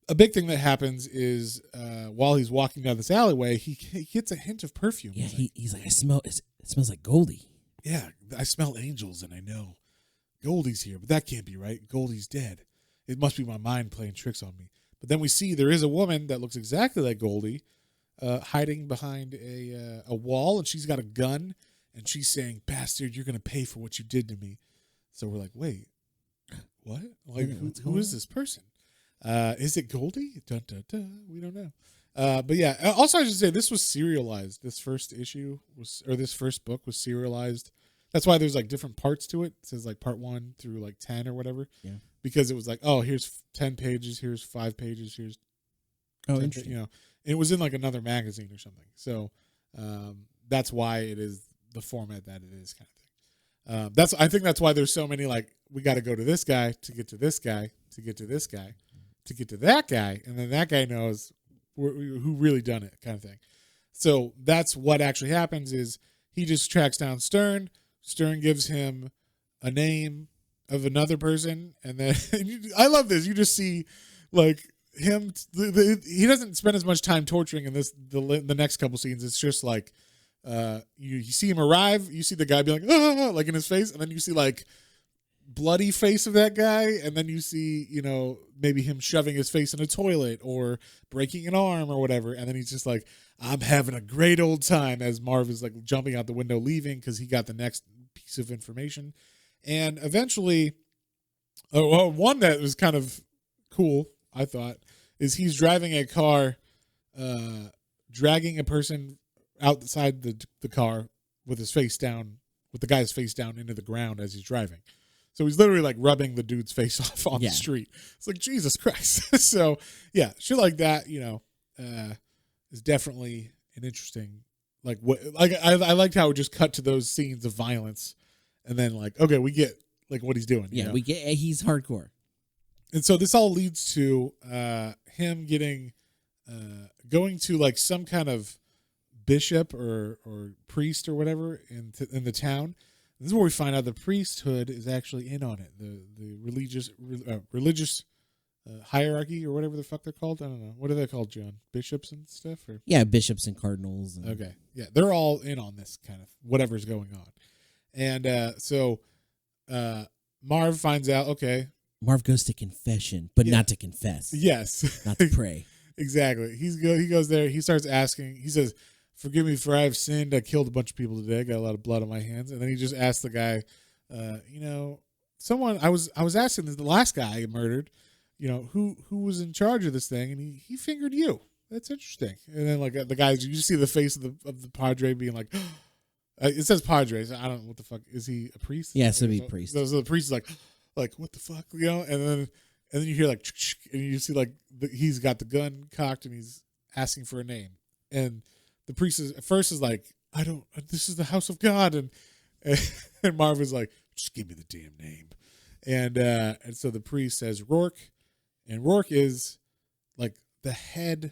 A big thing that happens is while he's walking down this alleyway, he gets a hint of perfume. Yeah, he's like, I smell. It smells like Goldie. Yeah, I smell angels, and I know Goldie's here, but that can't be right. Goldie's dead. It must be my mind playing tricks on me. But then we see there is a woman that looks exactly like Goldie, hiding behind a wall, and she's got a gun, and she's saying, "Bastard, you're gonna pay for what you did to me." So we're like, "Wait, what? Like, who is this person? Is it Goldie? Dun, dun, dun. We don't know." But yeah, also I should say this was serialized. This first book was serialized. That's why there's like different parts to it. It says like part 1 through like 10 or whatever. Yeah. Because it was like, oh, here's 10 pages, here's 5 pages, here's 10, interesting. It was in like another magazine or something. So that's why it is the format that it is, kind of thing. I think that's why there's so many like, we got to go to this guy to get to this guy to get to this guy to get to that guy, and then that guy knows who really done it, kind of thing. So that's what actually happens is he just tracks down Stern. Stern gives him a name of another person, and then I love this. You just see like him. He doesn't spend as much time torturing in the next couple scenes. It's just like you see him arrive. You see the guy be like, ah, like in his face, and then you see like bloody face of that guy, and then you see maybe him shoving his face in a toilet or breaking an arm or whatever, and then he's just like, I'm having a great old time, as Marv is like jumping out the window leaving because he got the next piece of information. And eventually one that was kind of cool, I thought, is he's driving a car, dragging a person outside the car with his face down, with the guy's face down into the ground as he's driving. So he's literally like rubbing the dude's face off on the street. It's like, Jesus Christ. So yeah, shit like that, is definitely an interesting, like what, like I liked how it just cut to those scenes of violence, and then like, okay, we get like what he's doing. We get he's hardcore. And so this all leads to him getting, going to like some kind of bishop or priest or whatever in the town. This is where we find out the priesthood is actually in on it. The religious hierarchy or whatever the fuck they're called. I don't know. What are they called, John? Bishops and stuff? Or? Yeah, bishops and cardinals. Okay. Yeah, they're all in on this kind of whatever's going on. And so Marv finds out, okay. Marv goes to confession, but not to confess. Yes. Not to pray. Exactly. He goes there. He starts asking. He says, forgive me for I have sinned. I killed a bunch of people today. I got a lot of blood on my hands. And then he just asked the guy, someone, I was asking the last guy I murdered, who was in charge of this thing, and he fingered you. That's interesting. And then like the guys, you just see the face of the padre being like, it says padre. So I don't know what the fuck, is he a priest? Yeah, so he's a priest. So the priest is like what the fuck, and then you hear like, and you see like he's got the gun cocked and he's asking for a name, and the priest at first is like, this is the house of God, and And Marv is like, just give me the damn name. And so the priest says Rourke, and Rourke is like the head.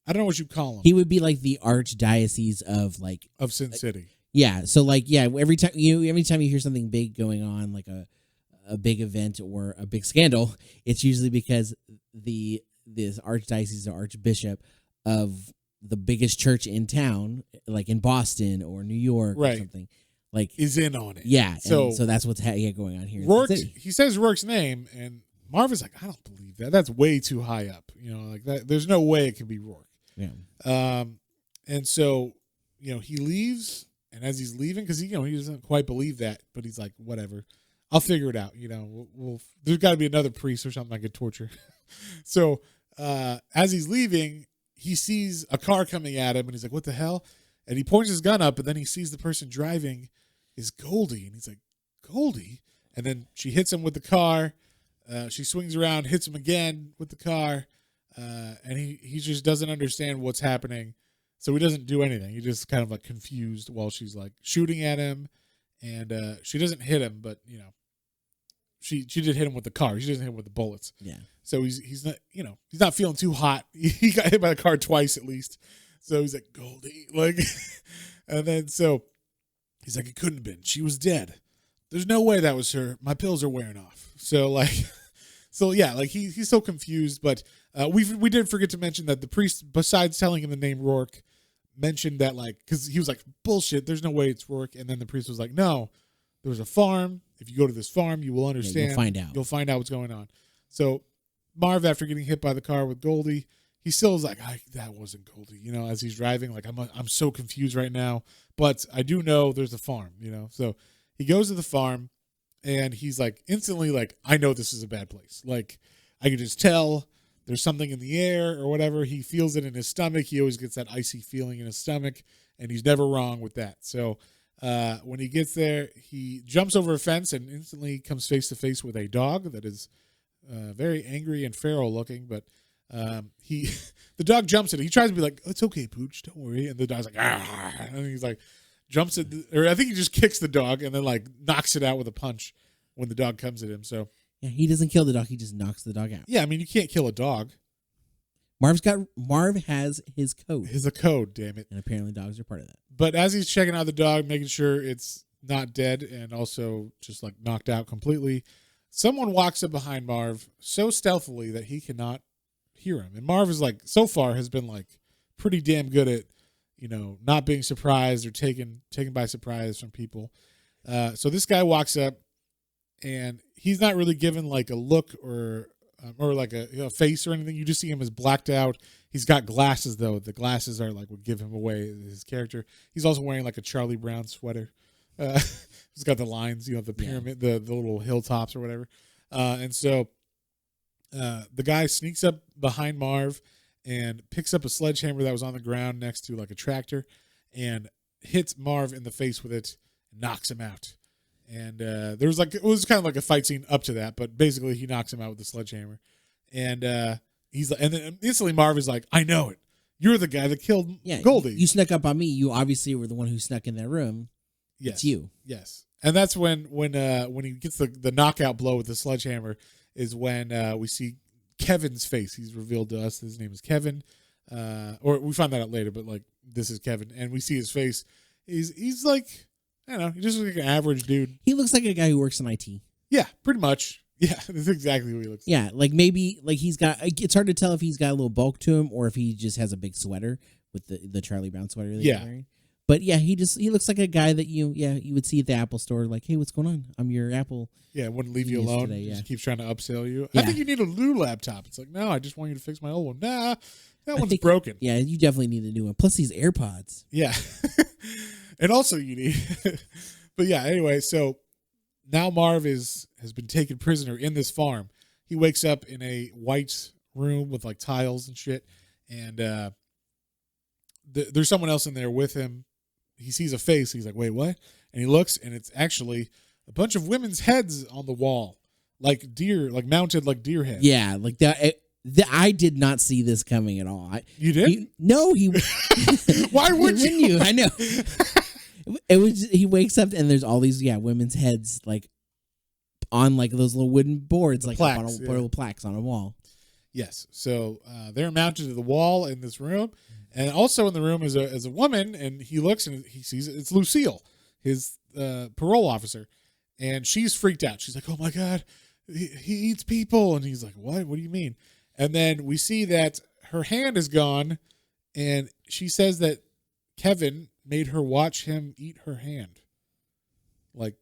I don't know what you call him. He would be like the archdiocese of Sin City. Yeah. So every time you hear something big going on, like a big event or a big scandal, it's usually because this archdiocese or archbishop of the biggest church in town, like in Boston or New York or something, like is in on it. Yeah. So that's what's going on here. Rourke, he says Rourke's name, and Marv is like, I don't believe that. That's way too high up. Like that. There's no way it can be Rourke. Yeah. And so, he leaves, and as he's leaving, because he doesn't quite believe that, but he's like, whatever, I'll figure it out. There's got to be another priest or something I could torture. So, as he's leaving, he sees a car coming at him, and he's like, what the hell? And he points his gun up, and then he sees the person driving is Goldie, and he's like, Goldie? And then she hits him with the car. She swings around, hits him again with the car, and he just doesn't understand what's happening, so he doesn't do anything. He just kind of like confused while she's like shooting at him, and she doesn't hit him, but she did hit him with the car. She doesn't hit him with the bullets. Yeah. So he's not he's not feeling too hot. He got hit by the car twice at least. So he's like, Goldie, like, and then so he's like, it couldn't have been. She was dead. There's no way that was her. My pills are wearing off. So like, he's so confused. But we did forget to mention that the priest, besides telling him the name Rourke, mentioned that because he was like, bullshit. There's no way it's Rourke. And then the priest was like, no, there was a farm. If you go to this farm, you will understand. You'll find out. You'll find out what's going on. So Marv, after getting hit by the car with Goldie, he still is like, that wasn't Goldie, as he's driving. Like, I'm so confused right now, but I do know there's a farm, So he goes to the farm, and he's like, instantly like, I know this is a bad place. Like, I can just tell there's something in the air or whatever. He feels it in his stomach. He always gets that icy feeling in his stomach, and he's never wrong with that. So when he gets there, he jumps over a fence and instantly comes face to face with a dog that is very angry and feral looking, but the dog jumps at it. He tries to be like, it's okay, Pooch, don't worry. And the dog's like, ah, and he's like, jumps at, or I think he just kicks the dog and then like knocks it out with a punch when the dog comes at him. So yeah, he doesn't kill the dog. He just knocks the dog out. Yeah, I mean, you can't kill a dog. Marv has his code. His a code, damn it. And apparently dogs are part of that. But as he's checking out the dog, making sure it's not dead and also just like knocked out completely, someone walks up behind Marv so stealthily that he cannot hear him. And Marv is like, so far has been like pretty damn good at, not being surprised or taken by surprise from people. So this guy walks up, and he's not really given like a look or like a face or anything. You just see him as blacked out. He's got glasses though. The glasses are like would give him away his character. He's also wearing like a Charlie Brown sweater. He's got the lines, the pyramid, the little hilltops or whatever. And so the guy sneaks up behind Marv and picks up a sledgehammer that was on the ground next to like a tractor and hits Marv in the face with it and knocks him out. And there was it was kind of like a fight scene up to that, but basically he knocks him out with the sledgehammer. And he's like, and then instantly Marv is like, I know it. You're the guy that killed Goldie. You snuck up on me. You obviously were the one who snuck in that room. Yes. It's you. Yes. And that's when he gets the knockout blow with the sledgehammer is when we see Kevin's face. He's revealed to us his name is Kevin. Or we find that out later, but like this is Kevin. And we see his face. He's like, I don't know, he just looks like an average dude. He looks like a guy who works in IT. Yeah, pretty much. Yeah, that's exactly what he looks like. Yeah, like maybe like he's got, it's hard to tell if he's got a little bulk to him or if he just has a big sweater with the Charlie Brown sweater that he's wearing. But yeah, he looks like a guy that you would see at the Apple store, like, hey, what's going on? I'm your Apple. Yeah, wouldn't leave you alone. Today, Just keeps trying to upsell you. Yeah. I think you need a new laptop. It's like, no, I just want you to fix my old one. Nah, that one's broken. Yeah, you definitely need a new one. Plus these AirPods. Yeah. And also you need but yeah, anyway, so now Marv has been taken prisoner in this farm. He wakes up in a white room with like tiles and shit, and there's someone else in there with him. He sees a face. He's like, wait, what? And he looks, and it's actually a bunch of women's heads on the wall, like deer, like mounted like deer heads. Yeah, like that. I did not see this coming at all. You did? No, he. Why would you? I know. It was. He wakes up and there's all these women's heads like on like those little wooden boards, like plaques, up on little plaques on a wall. Yes. So they're mounted to the wall in this room, and also in the room is a woman, and he looks and he sees it's Lucille, his parole officer, and she's freaked out. She's like, "Oh my God, he eats people," and he's like, "What? What do you mean?" And then we see that her hand is gone, and she says that Kevin made her watch him eat her hand, like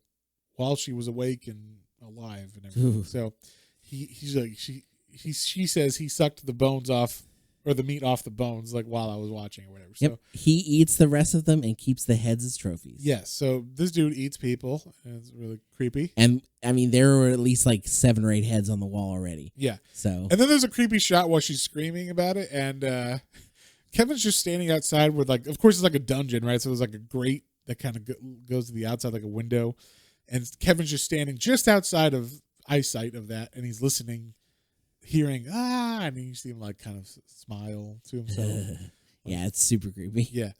while she was awake and alive and everything. Ooh. So he's like she says he sucked the bones off or the meat off the bones like while I was watching or whatever. Yep. So he eats the rest of them and keeps the heads as trophies. Yes. So this dude eats people, and it's really creepy. And I mean, there were at least like 7 or 8 heads on the wall already. Yeah. So and then there's a creepy shot while she's screaming about it, and Kevin's just standing outside with like, of course, it's like a dungeon, right? So there's like a grate that kind of goes to the outside, like a window, and Kevin's just standing just outside of eyesight of that, and he's listening, hearing and you see him like kind of smile to himself. Yeah, it's super creepy. Yeah.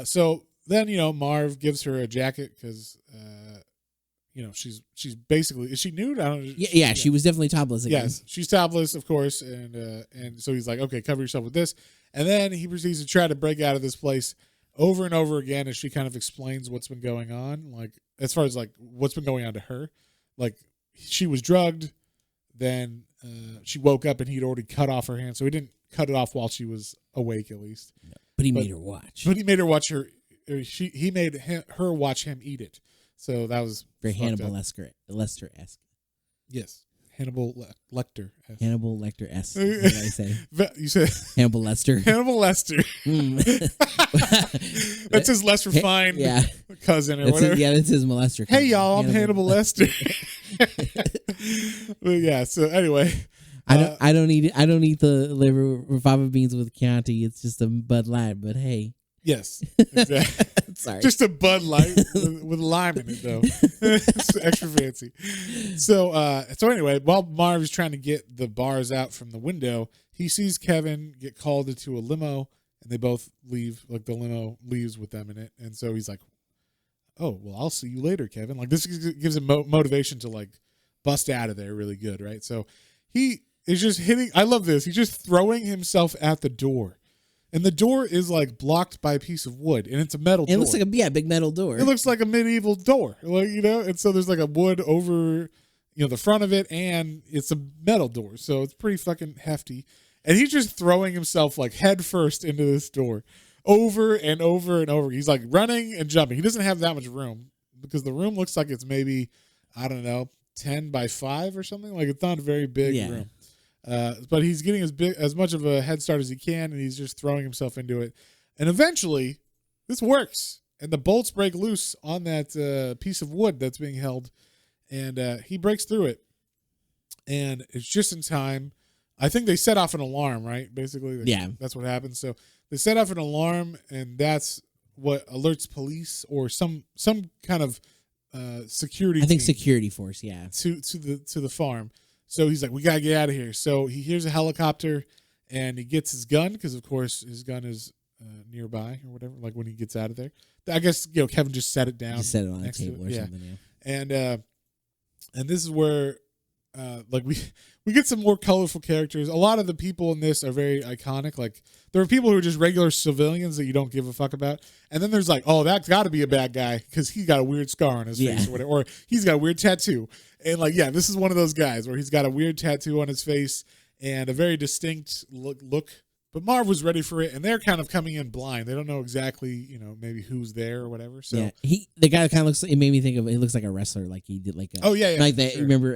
So then Marv gives her a jacket because she's basically, is she nude? I don't know. Yeah, she was definitely topless again. Yes, she's topless, of course, and so he's like, okay, cover yourself with this. And then he proceeds to try to break out of this place over and over again as she kind of explains what's been going on, like as far as like what's been going on to her. Like she was drugged, then she woke up and he'd already cut off her hand, so he didn't cut it off while she was awake at least. No, but he made her watch. But he made her watch her. He made her watch him eat it. So that was very Hannibal Lester-esque. Yes. Hannibal Lecter. Hannibal Lecter-esque. What did I say? You said Hannibal Lester. Hannibal Lester. That's his less refined cousin or whatever. That's his molester cousin. Hey y'all, I'm Hannibal Lester. But yeah, so anyway. I don't eat the liver or fava beans with Chianti. It's just a Bud Light, but hey. Yes, exactly. Sorry. Just a Bud Light with lime in it, though. It's extra fancy. So anyway, while Marv is trying to get the bars out from the window, he sees Kevin get called into a limo, and they both leave. Like the limo leaves with them in it, and so he's like, "Oh, well, I'll see you later, Kevin." Like this gives him motivation to like bust out of there really good, right? So he is just hitting. I love this. He's just throwing himself at the door. And the door is like blocked by a piece of wood, and it's a metal door. It looks like a big metal door. It looks like a medieval door, like and so there's like a wood over, the front of it, and it's a metal door, so it's pretty fucking hefty. And he's just throwing himself like head first into this door, over and over and over. He's like running and jumping. He doesn't have that much room because the room looks like it's maybe 10 by 5 or something. Like it's not a very big room. But he's getting as much of a head start as he can, and he's just throwing himself into it. And eventually, this works, and the bolts break loose on that piece of wood that's being held, and he breaks through it. And it's just in time. I think they set off an alarm, right? Basically, that's what happens. So they set off an alarm, and that's what alerts police or some kind of security. I think team security force, to the farm. So he's like, we got to get out of here. So he hears a helicopter, and he gets his gun because, of course, his gun is nearby or whatever, like when he gets out of there. I guess, Kevin just set it down. Just set it on the table or something, yeah. And this is where, we get some more colorful characters. A lot of the people in this are very iconic. Like, there are people who are just regular civilians that you don't give a fuck about. And then there's like, oh, that's got to be a bad guy because he got a weird scar on his face or whatever. Or he's got a weird tattoo. And like, this is one of those guys where he's got a weird tattoo on his face and a very distinct look. But Marv was ready for it, and they're kind of coming in blind. They don't know exactly, maybe who's there or whatever. So the guy kind of looks. It made me think of. He looks like a wrestler, like he did like. Like that. Sure. Remember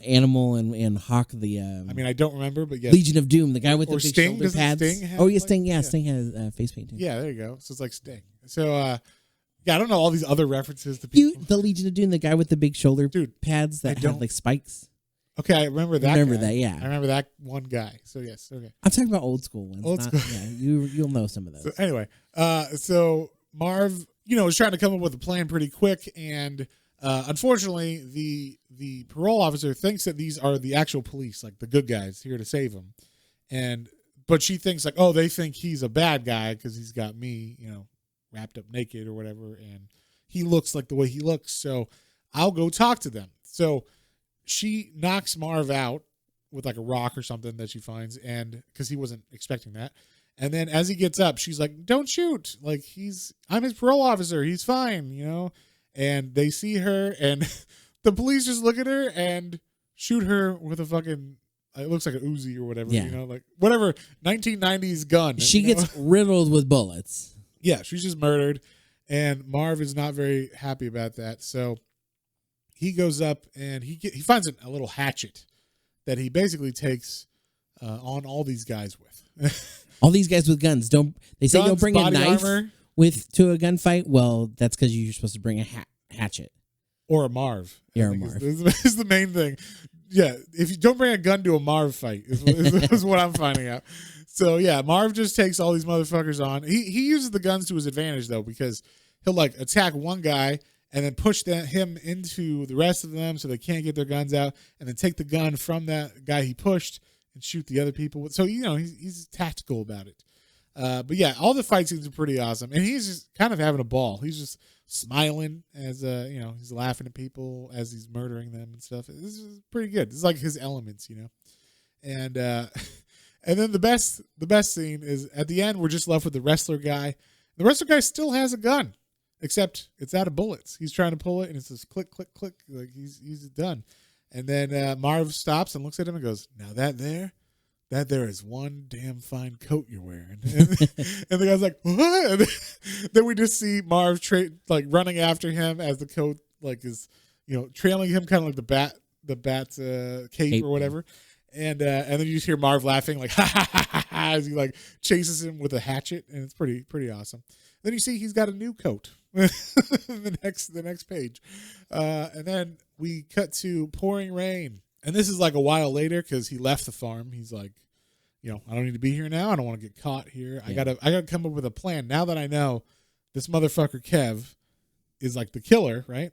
Animal and Hawk. I don't remember, but Legion of Doom, the guy with the big Sting, shoulder pads. Sting. Yeah, Sting has face paint too. Yeah, there you go. So it's like Sting. So I don't know all these other references to people. The Legion of Doom, the guy with the big shoulder pads that have like spikes. Okay, I remember that. I remember that one guy. So yes, okay. I'm talking about old school ones. School. Yeah, you'll know some of those. So anyway, so Marv, is trying to come up with a plan pretty quick, and unfortunately, the parole officer thinks that these are the actual police, like the good guys here to save him, but she thinks like, oh, they think he's a bad guy because he's got me, wrapped up naked or whatever, and he looks like the way he looks, so I'll go talk to them. So she knocks Marv out with like a rock or something that she finds, and because he wasn't expecting that. And then as he gets up, she's like, "Don't shoot! Like I'm his parole officer. He's fine, you know." And they see her, and the police just look at her and shoot her with a fucking. It looks like a Uzi or whatever, you know, like whatever 1990s gun. She gets riddled with bullets. Yeah, she's just murdered, and Marv is not very happy about that. So he goes up and he finds a little hatchet that he basically takes on all these guys with. All these guys with guns. Don't bring a knife armor, to a gunfight? Well, that's because you're supposed to bring a hatchet. Or a Marv. Yeah, a Marv. Is the main thing. Yeah, if you don't bring a gun to a Marv fight, is what I'm finding out. So, yeah, Marv just takes all these motherfuckers on. He uses the guns to his advantage, though, because he'll, like, attack one guy and then push him into the rest of them so they can't get their guns out, and then take the gun from that guy he pushed and shoot the other people. So, you know, he's tactical about it. But, yeah, all the fight scenes are pretty awesome. And he's just kind of having a ball. He's just smiling as you know, he's laughing at people as he's murdering them and stuff. This is pretty good. It's like his elements, you know. And and then the best scene is at the end. We're just left with the wrestler guy. The wrestler guy still has a gun, except it's out of bullets. He's trying to pull it, and it's just click, click, click. Like he's done. And then Marv stops and looks at him and goes, "Now that there is one damn fine coat you're wearing." And the guy's like, "What?" And then we just see Marv like running after him as the coat like is, you know, trailing him, kind of like the bat's cape or whatever. And then you just hear Marv laughing like ha ha ha ha ha, as he like chases him with a hatchet, and it's pretty awesome. Then you see he's got a new coat. the next page, and then we cut to pouring rain, and this is like a while later because he left the farm. He's like, you know, I don't need to be here now. I don't want to get caught here. Yeah. I gotta come up with a plan now that I know this motherfucker Kev is like the killer, right?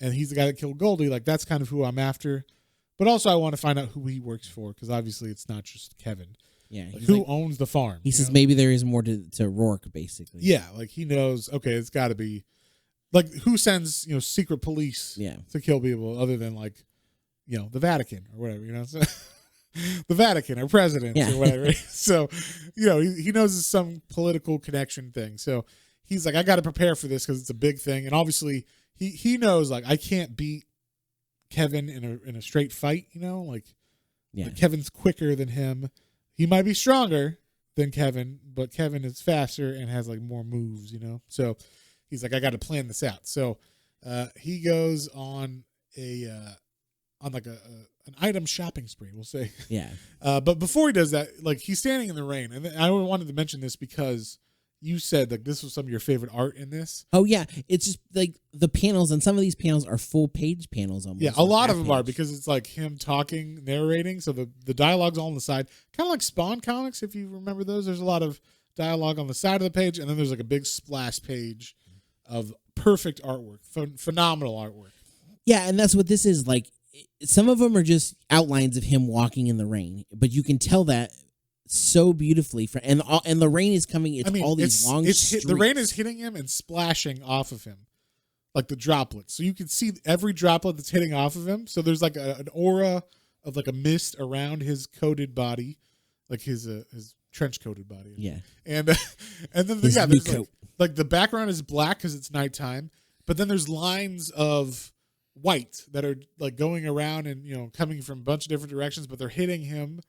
And he's the guy that killed Goldie. Like that's kind of who I'm after. But also I want to find out who he works for because obviously it's not just Kevin. Yeah, like who owns the farm? He says maybe there is more to Rourke, basically. Yeah, like he knows. Okay, it's got to be like who sends secret police to kill people other than like the Vatican or whatever so, the Vatican or presidents or whatever. So he knows it's some political connection thing. So he's like, I got to prepare for this because it's a big thing, and obviously he knows like I can't beat Kevin in a straight fight. Like Kevin's quicker than him. He might be stronger than Kevin, but Kevin is faster and has like more moves, So he's like, I got to plan this out. So he goes on an item shopping spree, we'll say. Yeah. But before he does that, like he's standing in the rain, and I wanted to mention this because you said like this was some of your favorite art in this. Oh yeah, it's just like the panels, and some of these panels are full page panels almost. Yeah, a lot of them are because it's like him talking, narrating. So the dialogue's all on the side, kind of like Spawn comics, if you remember those. There's a lot of dialogue on the side of the page, and then there's like a big splash page of perfect artwork, phenomenal artwork. Yeah, and that's what this is like. Some of them are just outlines of him walking in the rain, but you can tell that so beautifully, and the rain is coming. All these long streaks. The rain is hitting him and splashing off of him, like the droplets. So you can see every droplet that's hitting off of him. So there's like an aura of like a mist around his coated body, like his trench coated body. Yeah, and then there's like the background is black because it's nighttime, but then there's lines of white that are like going around and coming from a bunch of different directions, but they're hitting him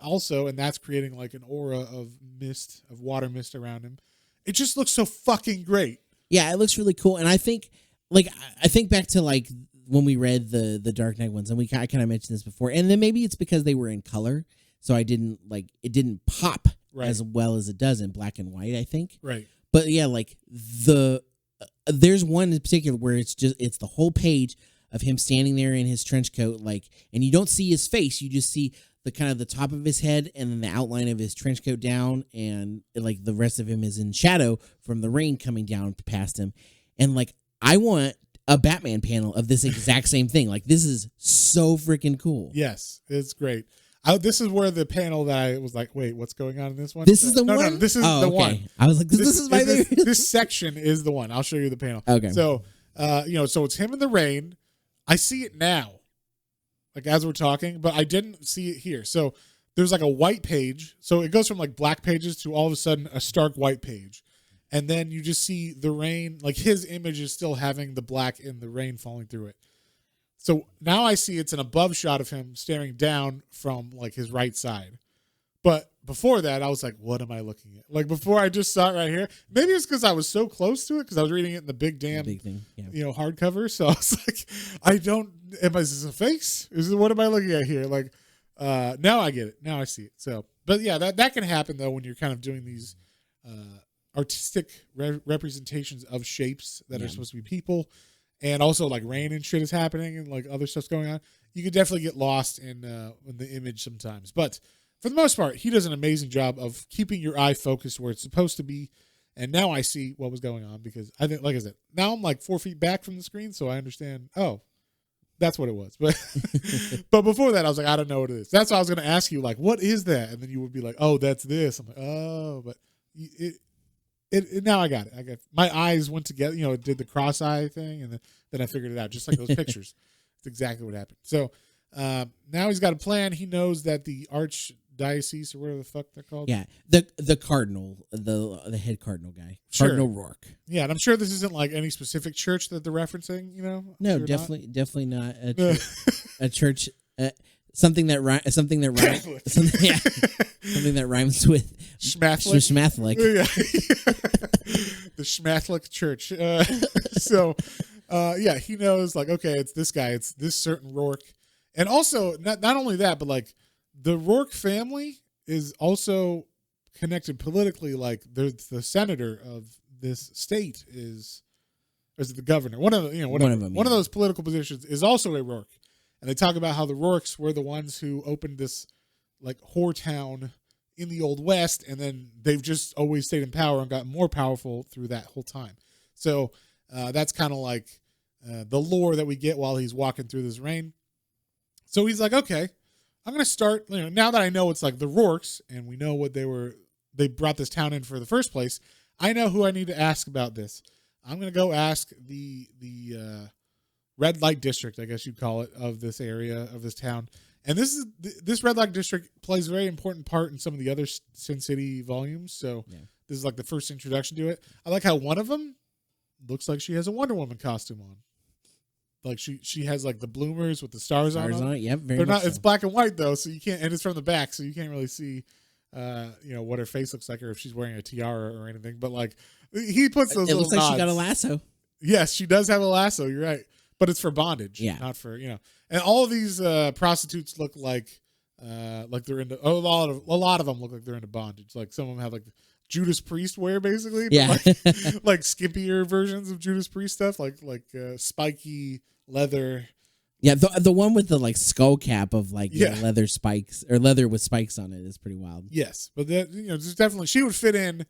also, and that's creating like an aura of mist, of water mist around him. It just looks so fucking great. Yeah, it looks really cool. And I think back to like when we read the Dark Knight ones, and I kind of mentioned this before, and then maybe it's because they were in color, so it didn't pop as well as it does in black and white, I think. Right. But yeah, like there's one in particular where it's the whole page of him standing there in his trench coat, like, and you don't see his face, you just see the kind of the top of his head and then the outline of his trench coat down, and like the rest of him is in shadow from the rain coming down past him. And like, I want a Batman panel of this exact same thing. Like, this is so freaking cool. Yes, it's great. This is where the panel that I was like, wait, what's going on in this one? This is the no, one? No, this is Oh, the okay. one. I was like, this is my favorite. This section is the one. I'll show you the panel. Okay. So, so it's him in the rain. I see it now, like as we're talking, but I didn't see it here. So there's like a white page. So it goes from like black pages to all of a sudden a stark white page. And then you just see the rain, like his image is still having the black and the rain falling through it. So now I see it's an above shot of him staring down from like his right side. But before that, I was like, what am I looking at? Like before I just saw it right here. Maybe it's because I was so close to it because I was reading it in the big thing. Yeah. Hardcover. So I was like, is this a face? What am I looking at here? Like, now I get it. Now I see it. So, but yeah, that can happen though when you're kind of doing these artistic representations of shapes that are supposed to be people. And also like rain and shit is happening and like other stuff's going on. You could definitely get lost in the image sometimes. But for the most part, he does an amazing job of keeping your eye focused where it's supposed to be. And now I see what was going on because I think, like I said, now I'm like 4 feet back from the screen, so I understand. Oh, that's what it was. But but before that, I was like, I don't know what it is. That's why I was going to ask you, like, what is that? And then you would be like, oh, that's this. I'm like, oh, but it now I got it. I got my eyes went together. It did the cross eye thing, and then I figured it out, just like those pictures. It's exactly what happened. So now he's got a plan. He knows that the archdiocese or whatever the fuck they're called. Yeah, the cardinal, the head cardinal guy, sure. Cardinal Rourke. Yeah, and I'm sure this isn't like any specific church that they're referencing. No, sure definitely not a church. Something that rhymes. Something that rhymes with Schmathlick. Yeah. The Schmathlick Church. Yeah, he knows like, okay, it's this guy, it's this certain Rourke, and also not only that, but like the Rourke family is also connected politically. Like the senator of this state is it the governor? One of those political positions is also a Rourke. And they talk about how the Rourkes were the ones who opened this like whore town in the Old West, and then they've just always stayed in power and gotten more powerful through that whole time. So that's kind of like the lore that we get while he's walking through this rain. So he's like, okay, I'm going to start, now that I know it's like the Rourkes and we know what they brought this town in for the first place, I know who I need to ask about this. I'm going to go ask the red light district, I guess you'd call it, of this area, of this town. And this red light district plays a very important part in some of the other Sin City volumes. So This is like the first introduction to it. I like how one of them looks like she has a Wonder Woman costume on. Like she has like the bloomers with the stars on it. Yep, They're not. So. It's black and white though, so you can't. And it's from the back, so you can't really see, what her face looks like or if she's wearing a tiara or anything. But like he puts those. It looks like she got a lasso. Yes, she does have a lasso. You're right. But it's for bondage, not for And all of these prostitutes look like they're into. A lot of them look like they're into bondage. Like some of them have like Judas Priest wear, basically. Yeah, like, like skimpier versions of Judas Priest stuff, like spiky leather. Yeah, the one with the like skull cap of like leather spikes or leather with spikes on it is pretty wild. Yes, but there's definitely she would fit in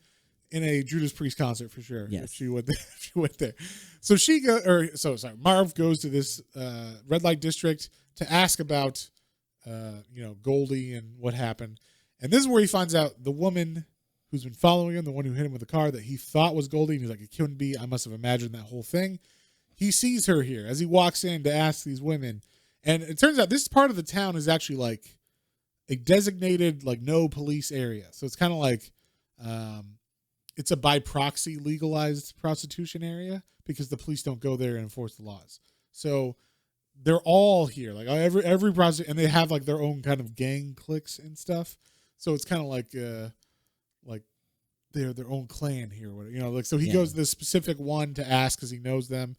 a Judas Priest concert for sure. Yes. If she went there. So Marv goes to this red light district to ask about Goldie and what happened. And this is where he finds out the woman who's been following him, the one who hit him with the car that he thought was Goldie, and he's like, it couldn't be. I must have imagined that whole thing. He sees her here as he walks in to ask these women. And it turns out this part of the town is actually like a designated like no police area. So it's kind of like it's a by proxy legalized prostitution area because the police don't go there and enforce the laws. So they're all here, like every prostitute, and they have like their own kind of gang cliques and stuff. So it's kind of like they're their own clan here, so he goes to this specific one to ask because he knows them,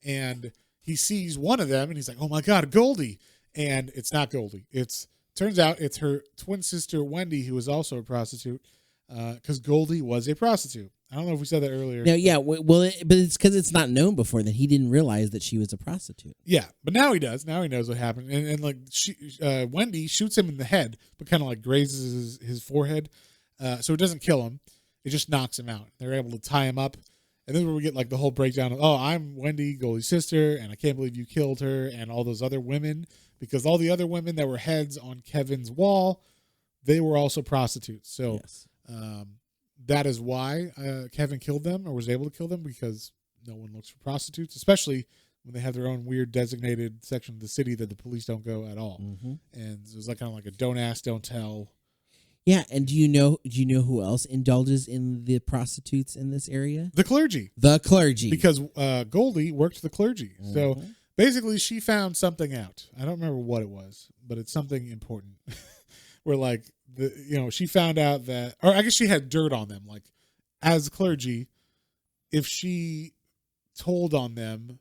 and he sees one of them and he's like, oh my God, Goldie. And it's not Goldie. Turns out it's her twin sister, Wendy, who is also a prostitute. Because Goldie was a prostitute. I don't know if we said that earlier. No, yeah. Well, but it's because it's not known before that he didn't realize that she was a prostitute. Yeah, but now he does. Now he knows what happened. And like Wendy shoots him in the head, but kind of like grazes his forehead. So it doesn't kill him. It just knocks him out. They're able to tie him up. And then we get like the whole breakdown of, oh, I'm Wendy, Goldie's sister, and I can't believe you killed her, and all those other women because all the other women that were heads on Kevin's wall, they were also prostitutes. So that is why Kevin killed them, or was able to kill them, because no one looks for prostitutes, especially when they have their own weird designated section of the city that the police don't go at all. Mm-hmm. And it was like kind of like a don't ask, don't tell. Yeah, and do you know who else indulges in the prostitutes in this area? The clergy. The clergy. Because Goldie worked the clergy. Mm-hmm. So basically she found something out. I don't remember what it was, but it's something important. Where like she found out that, or I guess she had dirt on them. Like as clergy, if she told on them,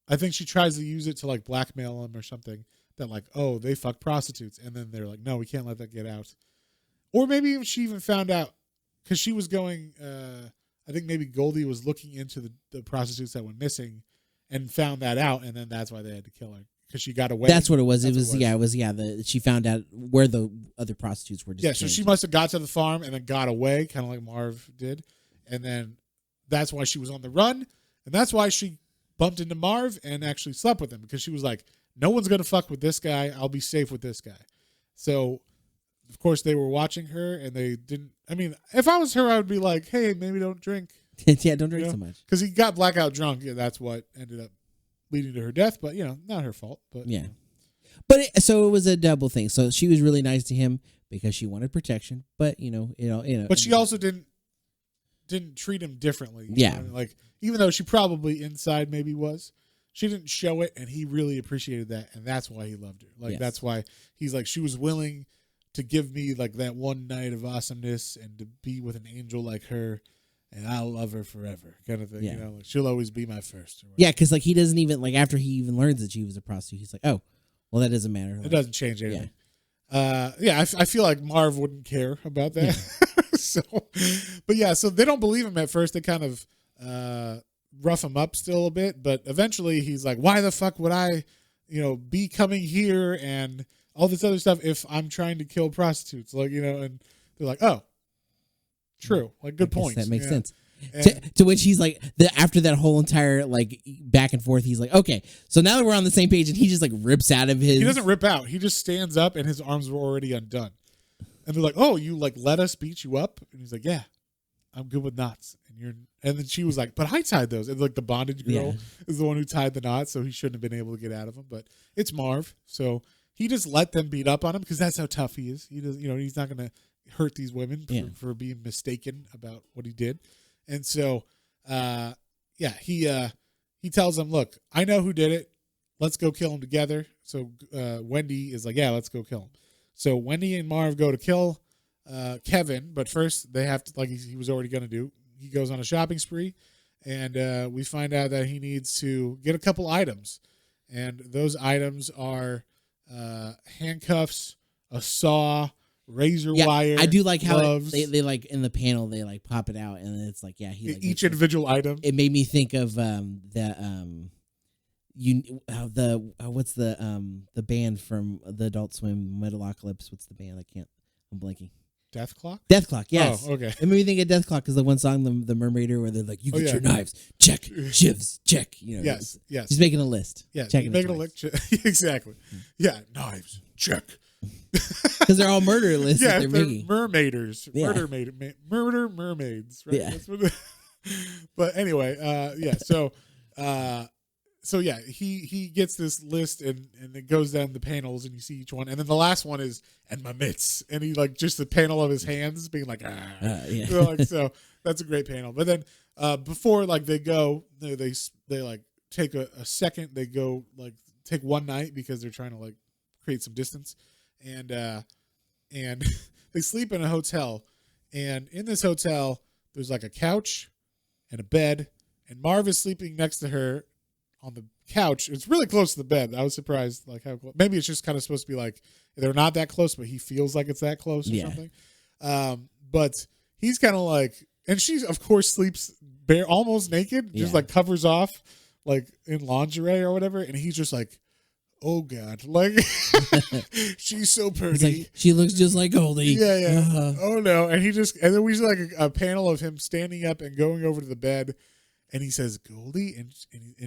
I think she tries to use it to like blackmail them or something, that like, oh, they fuck prostitutes. And then they're like, no, we can't let that get out. Or maybe she even found out because she was going, I think maybe Goldie was looking into the prostitutes that went missing and found that out. And then that's why they had to kill her, because she got away. That's what it was. It was she found out where the other prostitutes were. Yeah, so she must have got to the farm and then got away, kind of like Marv did. And then that's why she was on the run. And that's why she bumped into Marv and actually slept with him, because she was like, no one's going to fuck with this guy. I'll be safe with this guy. So, of course, they were watching her, and they didn't. I mean, if I was her, I would be like, hey, maybe don't drink. Yeah, don't drink so much. Because he got blackout drunk, and that's what ended up leading to her death. But, not her fault. But yeah. But so it was a double thing. So she was really nice to him because she wanted protection. But, But she also didn't treat him differently. Yeah. Like, even though she probably inside maybe was, she didn't show it, and he really appreciated that, and that's why he loved her. Like, that's why he's like, she was willing to give me like that one night of awesomeness and to be with an angel like her, and I'll love her forever, kind of thing. Yeah. Like, she'll always be my first. Yeah, because like he doesn't even, like, after he even learns that she was a prostitute, he's like, oh, well, that doesn't matter. Like, it doesn't change anything. I feel like Marv wouldn't care about that. So they don't believe him at first. They kind of rough him up still a bit, but eventually he's like, why the fuck would I, be coming here and all this other stuff if I'm trying to kill prostitutes? Like, and they're like, oh, true. Like, good point. That makes sense. To which he's like, after that whole entire like back and forth, he's like, okay, so now that we're on the same page, and he just like rips out of his. He doesn't rip out. He just stands up, and his arms were already undone. And they're like, oh, you like let us beat you up? And he's like, yeah, I'm good with knots. And then she was like, but I tied those. And like the bondage girl is the one who tied the knots, so he shouldn't have been able to get out of them. But it's Marv, so he just let them beat up on him because that's how tough he is. He does, he's not going to hurt these women for being mistaken about what he did. And so, he tells them, look, I know who did it. Let's go kill him together. So Wendy is like, yeah, let's go kill him. So Wendy and Marv go to kill Kevin, but first they have to, like he was already going to do, he goes on a shopping spree, and we find out that he needs to get a couple items. And those items are handcuffs, a saw, razor wire. I do like gloves. how they like in the panel they like pop it out, and it's like each individual item. It made me think of what's the band from the Adult Swim Metalocalypse? What's the band? I'm blanking. Death Clock? Death Clock, yes. Oh, okay. It made me think of Death Clock because the one song, the Mermaider, where they're like, you get your knives, check, shivs, check. Yes. He's making a list. Yeah, making a list. Exactly. Yeah, knives, check. Because they're all murder lists that they're making. Mermaiders. Yeah. Murder mermaids, right? Yeah. That's what but anyway, he gets this list and it goes down the panels and you see each one. And then the last one is, and my mitts. And he like just the panel of his hands being like, so that's a great panel. But then before like they go, they like take a second, they go like take one night because they're trying to like create some distance. And they sleep in a hotel. And in this hotel, there's like a couch and a bed. And Marv is sleeping next to her on the couch. It's really close to the bed. I was surprised, like how close. Maybe it's just kind of supposed to be like they're not that close, but he feels like it's that close or something. But he's kind of like, and she of course sleeps almost naked, just like covers off, like in lingerie or whatever. And he's just like, oh God, like she's so pretty. Like, she looks just like Goldie. Yeah. Uh-huh. Oh no. And then we see like a panel of him standing up and going over to the bed. And he says, Goldie? And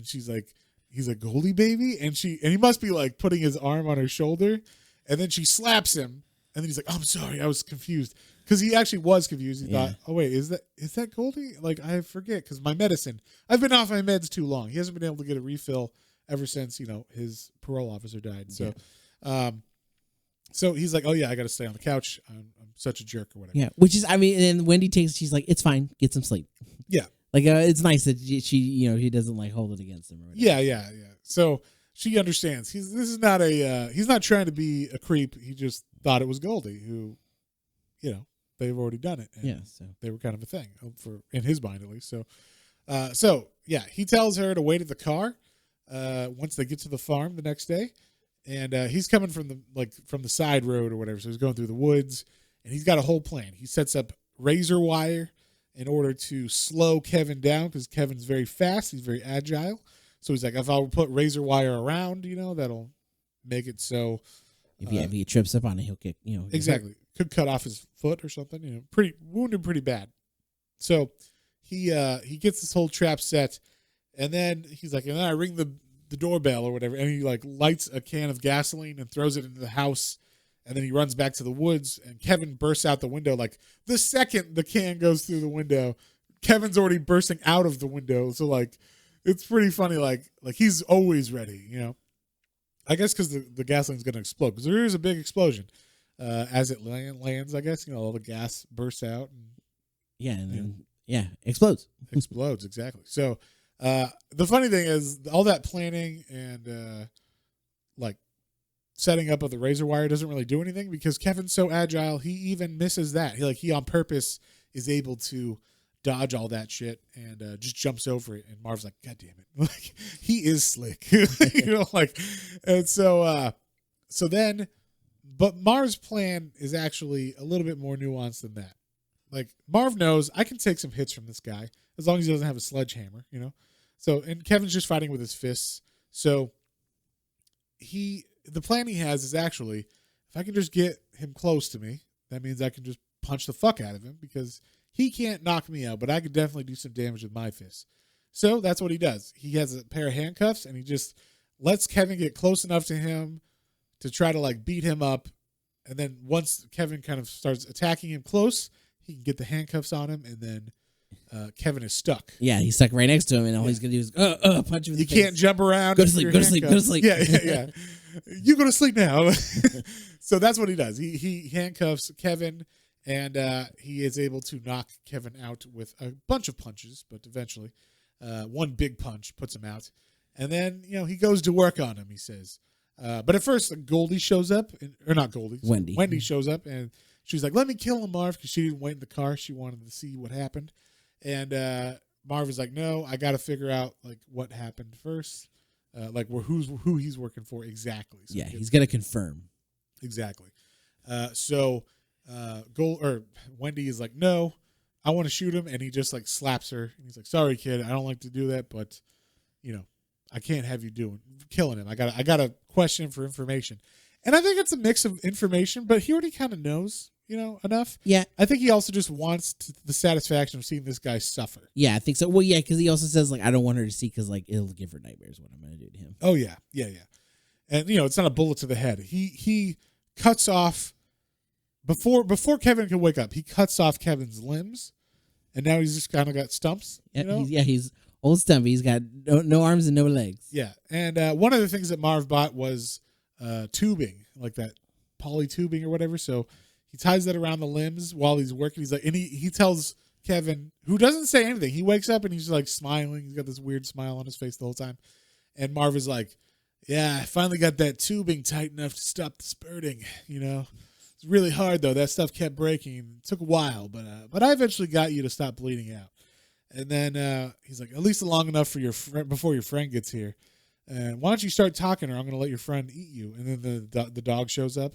she's like, he's a Goldie baby, and he must be like putting his arm on her shoulder, and then she slaps him, and then he's like, "I'm sorry, I was confused," because he actually was confused. He thought, "Oh wait, is that Goldie?" Like I forget because my medicine. I've been off my meds too long. He hasn't been able to get a refill ever since his parole officer died. So, so he's like, "Oh yeah, I got to stay on the couch. I'm such a jerk or whatever." Yeah, which is, I mean, and Wendy she's like, "It's fine, get some sleep." Yeah. Like it's nice that she doesn't like hold it against him or whatever. Yeah. So she understands. He's not trying to be a creep. He just thought it was Goldie, who, they've already done it. And so they were kind of a thing in his mind at least. So he tells her to wait at the car once they get to the farm the next day, and he's coming from the side road or whatever. So he's going through the woods, and he's got a whole plan. He sets up razor wire in order to slow Kevin down because Kevin's very fast. He's very agile. So he's like, if I'll put razor wire around, that'll make it so. If he trips up on it, he'll get, Exactly. Could cut off his foot or something, wounded pretty bad. So he gets this whole trap set, and then he's like, and then I ring the doorbell or whatever, and he like lights a can of gasoline and throws it into the house. And then he runs back to the woods, and Kevin bursts out the window. Like, the second the can goes through the window, Kevin's already bursting out of the window. So, like, it's pretty funny. Like he's always ready, I guess because the gasoline's going to explode. Because there is a big explosion as it lands, I guess. All the gas bursts out. And then, explodes. Explodes, exactly. So, the funny thing is, all that planning and, setting up of the razor wire doesn't really do anything because Kevin's so agile, he even misses that. He on purpose is able to dodge all that shit and just jumps over it. And Marv's like, "God damn it!" Like he is slick, And so then, but Marv's plan is actually a little bit more nuanced than that. Like Marv knows I can take some hits from this guy as long as he doesn't have a sledgehammer, So and Kevin's just fighting with his fists, so the plan he has is actually, if I can just get him close to me, that means I can just punch the fuck out of him because he can't knock me out, but I could definitely do some damage with my fists. So that's what he does. He has a pair of handcuffs, and he just lets Kevin get close enough to him to try to beat him up. And then once Kevin kind of starts attacking him close, he can get the handcuffs on him, and then Kevin is stuck. Yeah, he's stuck right next to him, and all he's gonna do is punch him in the face. He can't jump around. Go to sleep. Go to sleep. Go to sleep. Yeah. You go to sleep now. So that's what he does. He handcuffs Kevin, and he is able to knock Kevin out with a bunch of punches, but eventually one big punch puts him out. And then, he goes to work on him, he says. But at first, Goldie shows up, or not Goldie. Wendy. Wendy shows up, and she's like, "Let me kill him, Marv," because she didn't wait in the car. She wanted to see what happened. And Marv is like, "No, I got to figure out what happened first, who he's working for exactly." So he's gonna confirm exactly. So Wendy is like, "No, I want to shoot him," and he just slaps her. And he's like, "Sorry, kid, I don't like to do that, but I can't have you killing him. I got to question him for information." And I think it's a mix of information, but he already kind of knows. Enough. Yeah. I think he also just wants the satisfaction of seeing this guy suffer. Yeah, I think so. Well, yeah, because he also says, I don't want her to see because, it'll give her nightmares what I'm going to do to him. Oh, yeah. Yeah. And, it's not a bullet to the head. He cuts off, before Kevin can wake up, he cuts off Kevin's limbs, and now he's just kind of got stumps. He's old stumpy. He's got no arms and no legs. Yeah. And one of the things that Marv bought was tubing, like that poly tubing or whatever, so he ties that around the limbs while he's working. He's like, and he tells Kevin, who doesn't say anything. He wakes up and he's smiling. He's got this weird smile on his face the whole time. And Marv is like, "Yeah, I finally got that tubing tight enough to stop the spurting. It's really hard though. That stuff kept breaking. It took a while, but I eventually got you to stop bleeding out." And then he's like, "At least long enough for before your friend gets here. And why don't you start talking, or I'm going to let your friend eat you." And then the dog shows up,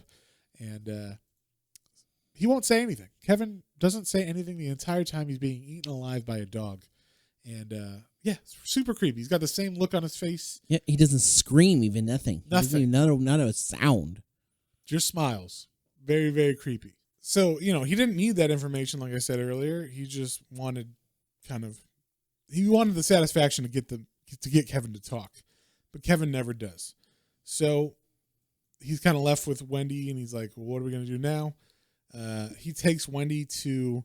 and he won't say anything. Kevin doesn't say anything the entire time he's being eaten alive by a dog. And, it's super creepy. He's got the same look on his face. Yeah, he doesn't scream even, nothing. Nothing. Not a sound. Just smiles. Very, very creepy. So, he didn't need that information, like I said earlier. He just wanted he wanted the satisfaction to get Kevin to talk. but Kevin never does. So he's kind of left with Wendy, and he's like, well, what are we going to do now? He takes Wendy to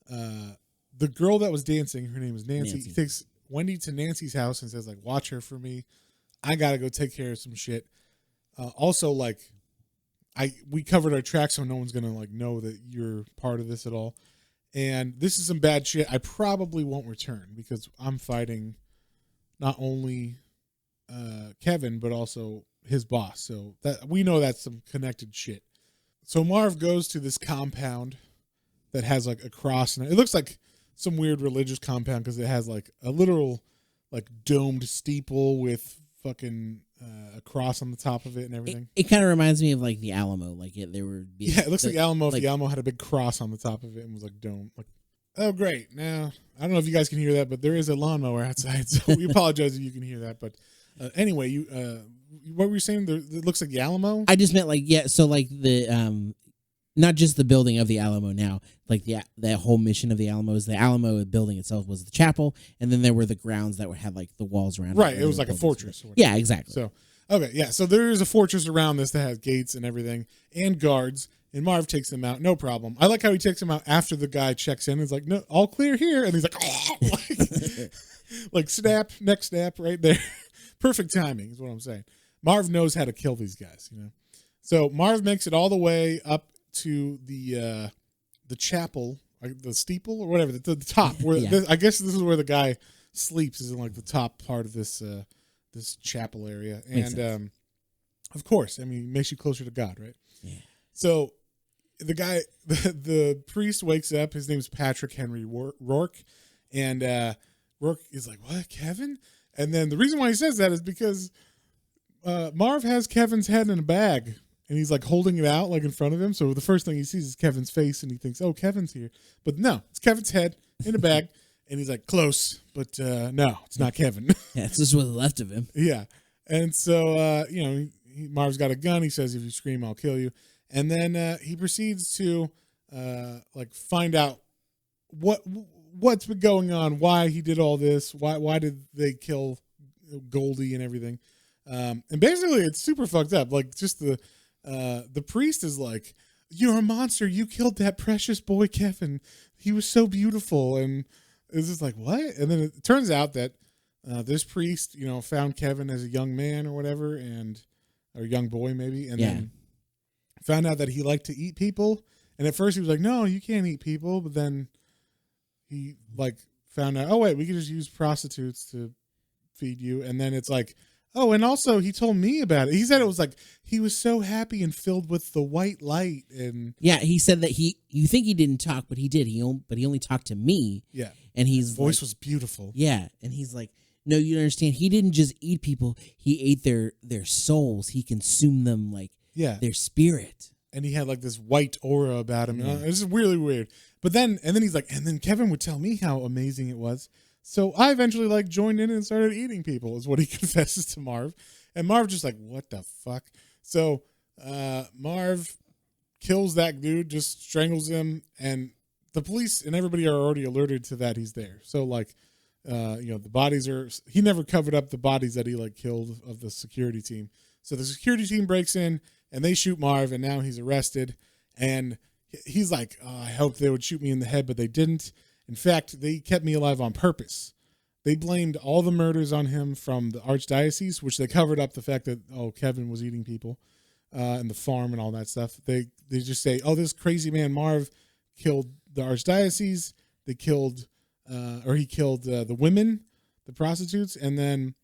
the girl that was dancing. Her name is Nancy. He takes Wendy to Nancy's house and says, like, watch her for me. I got to go take care of some shit. Also, like, we covered our tracks so no one's going to, like, know that you're part of this at all. And this is some bad shit. I probably won't return because I'm fighting not only Kevin, but also his boss. So that we know that's some connected shit. So Marv goes to this compound that has like a cross, and it looks like some weird religious compound because it has like a literal like domed steeple with fucking a cross on the top of it and everything. It kind of reminds me of like the Alamo, like there would be. Yeah, it looks like Alamo. If the Alamo had a big cross on the top of it and was like domed. Like, oh great! Now I don't know if you guys can hear that, but there is a lawnmower outside, so we apologize if you can hear that. But anyway, what were you saying? It looks like the Alamo. I just meant like so like the not just the building of the Alamo now, like that whole mission of the Alamo is the Alamo building itself was the chapel, and then there were the grounds that had like the walls around. Right, it was like a fortress. Yeah, exactly. So okay, yeah, so there is a fortress around this that has gates and everything and guards, and Marv takes them out, no problem. I like how he takes them out after the guy checks in. He's like, no, all clear here, and he's like, like snap, neck snap, right there. Perfect timing is what I'm saying. Marv knows how to kill these guys, you know. So Marv makes it all the way up to the chapel, like the steeple or whatever, the top. Where I guess this is where the guy sleeps, is in like the top part of this this chapel area, and of course, I mean, it makes you closer to God, right? Yeah. So the guy, the priest wakes up. His name's Patrick Henry Rourke, and Rourke is like, "What, Kevin?" And then the reason why he says that is because Marv has Kevin's head in a bag, and he's like holding it out like in front of him. So the first thing he sees is Kevin's face, and he thinks, "Oh, Kevin's here," but no, it's Kevin's head in a bag, and he's like, "Close, but no, it's not Kevin." Yeah, it's just what's left of him. Yeah, and so you know, Marv's got a gun. He says, "If you scream, I'll kill you." And then he proceeds to like find out what's been going on, why he did all this, why did they kill Goldie and everything. And basically it's super fucked up. Like just the priest is like, "You're a monster. You killed that precious boy Kevin. He was so beautiful." And it's just like, what? And then it turns out that this priest, you know, found Kevin as a young man or whatever, or a young boy maybe, and then found out that he liked to eat people. And at first he was like, "No, you can't eat people." But then he like found out, "Oh wait, we can just use prostitutes to feed you." And then it's like, "Oh, and also he told me about it." He said it was like he was so happy and filled with the white light. And yeah, he said that you think he didn't talk, but he did. But he only talked to me. Yeah, and his voice was beautiful. Yeah, and he's like, "No, you don't understand. He didn't just eat people. He ate their souls. He consumed them like their spirit." And he had like this white aura about him. It's just really weird. But then he's like, and then Kevin would tell me how amazing it was. So I eventually like joined in and started eating people, is what he confesses to Marv. And Marv just like, what the fuck? So Marv kills that dude, just strangles him, and the police and everybody are already alerted to that he's there. So like, you know, the bodies he never covered up the bodies that he like killed of the security team. So the security team breaks in and they shoot Marv, and now he's arrested. And he's like, "Oh, I hoped they would shoot me in the head, but they didn't. In fact, they kept me alive on purpose." They blamed all the murders on him from the archdiocese, which they covered up the fact that, oh, Kevin was eating people and the farm and all that stuff. They just say, "Oh, this crazy man Marv killed the archdiocese. They killed, he killed the women, the prostitutes, and then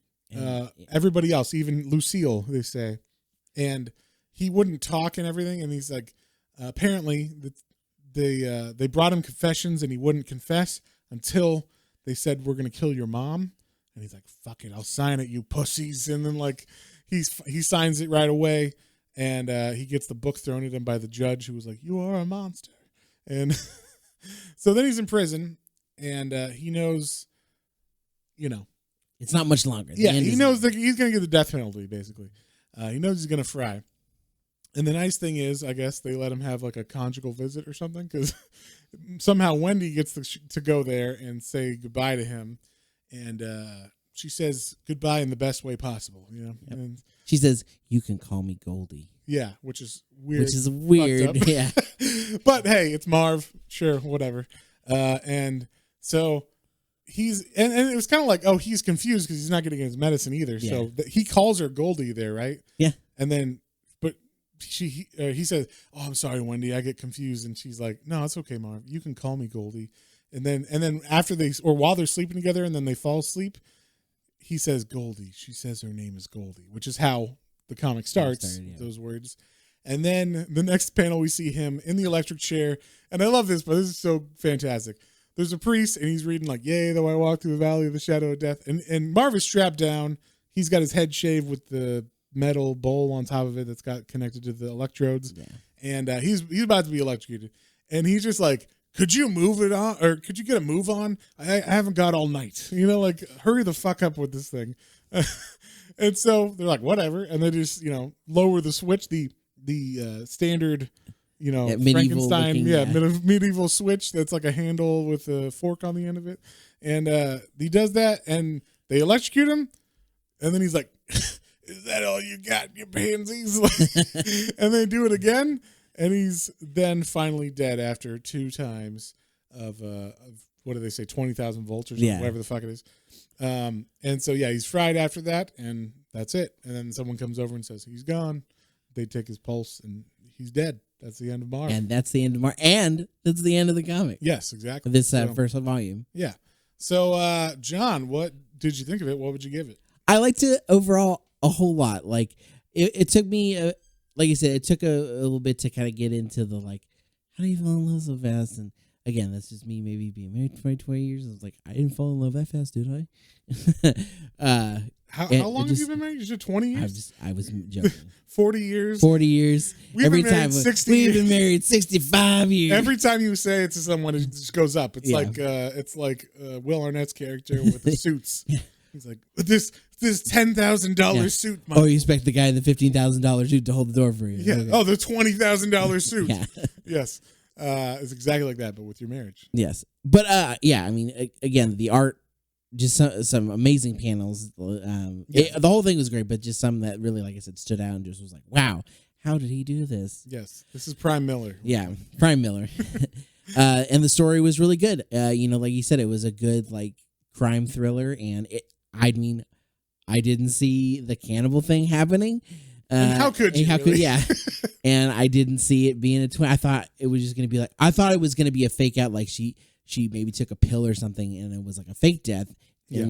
everybody else, even Lucille," they say. And he wouldn't talk and everything. And he's like, apparently they brought him confessions and he wouldn't confess until they said, "We're going to kill your mom." And he's like, "Fuck it, I'll sign it, you pussies." And then like he signs it right away. And he gets the book thrown at him by the judge, who was like, "You are a monster." And so then he's in prison, and he knows, you know, it's not much longer. Yeah, he knows that he's going to get the death penalty, basically. He knows he's going to fry. And the nice thing is, I guess they let him have like a conjugal visit or something, because somehow Wendy gets to go there and say goodbye to him. And she says goodbye in the best way possible. Yep. And, She says, "You can call me Goldie." yeah, which is weird. Which is weird. Yeah. But hey, it's Marv. Sure, whatever. And so and it was kind of like, oh, he's confused because he's not getting his medicine either. Yeah. So he calls her Goldie there, right? Yeah. And then, but he says, "Oh, I'm sorry, Wendy, I get confused." And she's like, "No, it's okay, Marv. You can call me Goldie." And then after while they're sleeping together, and then they fall asleep, he says Goldie. She says her name is Goldie, which is how the comic starts. Those words. And then the next panel, we see him in the electric chair. And I love this, but this is so fantastic. There's a priest, and he's reading like, "Yea, though I walk through the valley of the shadow of death." And Marv is strapped down. He's got his head shaved with the metal bowl on top of it that's got connected to the electrodes. Yeah. And he's about to be electrocuted. And he's just like, "Could you move it on? Or could you get a move on? I haven't got all night. Like, hurry the fuck up with this thing." And so they're like, "Whatever." And they just, lower the switch, the standard, Frankenstein, medieval switch that's like a handle with a fork on the end of it. And he does that, and they electrocute him. And then he's like, "Is that all you got, you pansies?" And they do it again. And he's then finally dead after 2 times of what do they say, 20,000 volts or something, whatever the fuck it is. And so, he's fried after that, and that's it. And then someone comes over and says, "He's gone." They take his pulse, and he's dead. That's the end of Marv. And that's the end of Marv. And that's the end of the comic. Yes, exactly. This first volume. Yeah. So, John, what did you think of it? What would you give it? I liked it overall a whole lot. Like, it took me, like you said, it took a little bit to kind of get into the, like, how do you fall in love so fast? And again, that's just me maybe being married for 20 years. I was like, I didn't fall in love that fast, did I? How long have you been married? You said 20 years? I was joking. 40 years? 40 years. We've been married 60 We've been married 65 years. Every time you say it to someone, it just goes up. It's like Will Arnett's character with the suits. Yeah. He's like, this $10,000 suit. Oh, you expect the guy in the $15,000 suit to hold the door for you. Yeah. Okay. Oh, the $20,000 suit. Yeah. Yes. It's exactly like that, but with your marriage. Yes. But, I mean, again, the art, just some amazing panels. The whole thing was great, but just some that really, like I said, stood out and just was like, wow, how did he do this? Yes. This is Prime Miller. Yeah, Prime Miller. And the story was really good. Like you said, it was a good, like, crime thriller. And I didn't see the cannibal thing happening. And how could you? And I didn't see it being a twin. I thought it was just going to be like, I thought it was going to be a fake out, like she maybe took a pill or something and it was like a fake death. And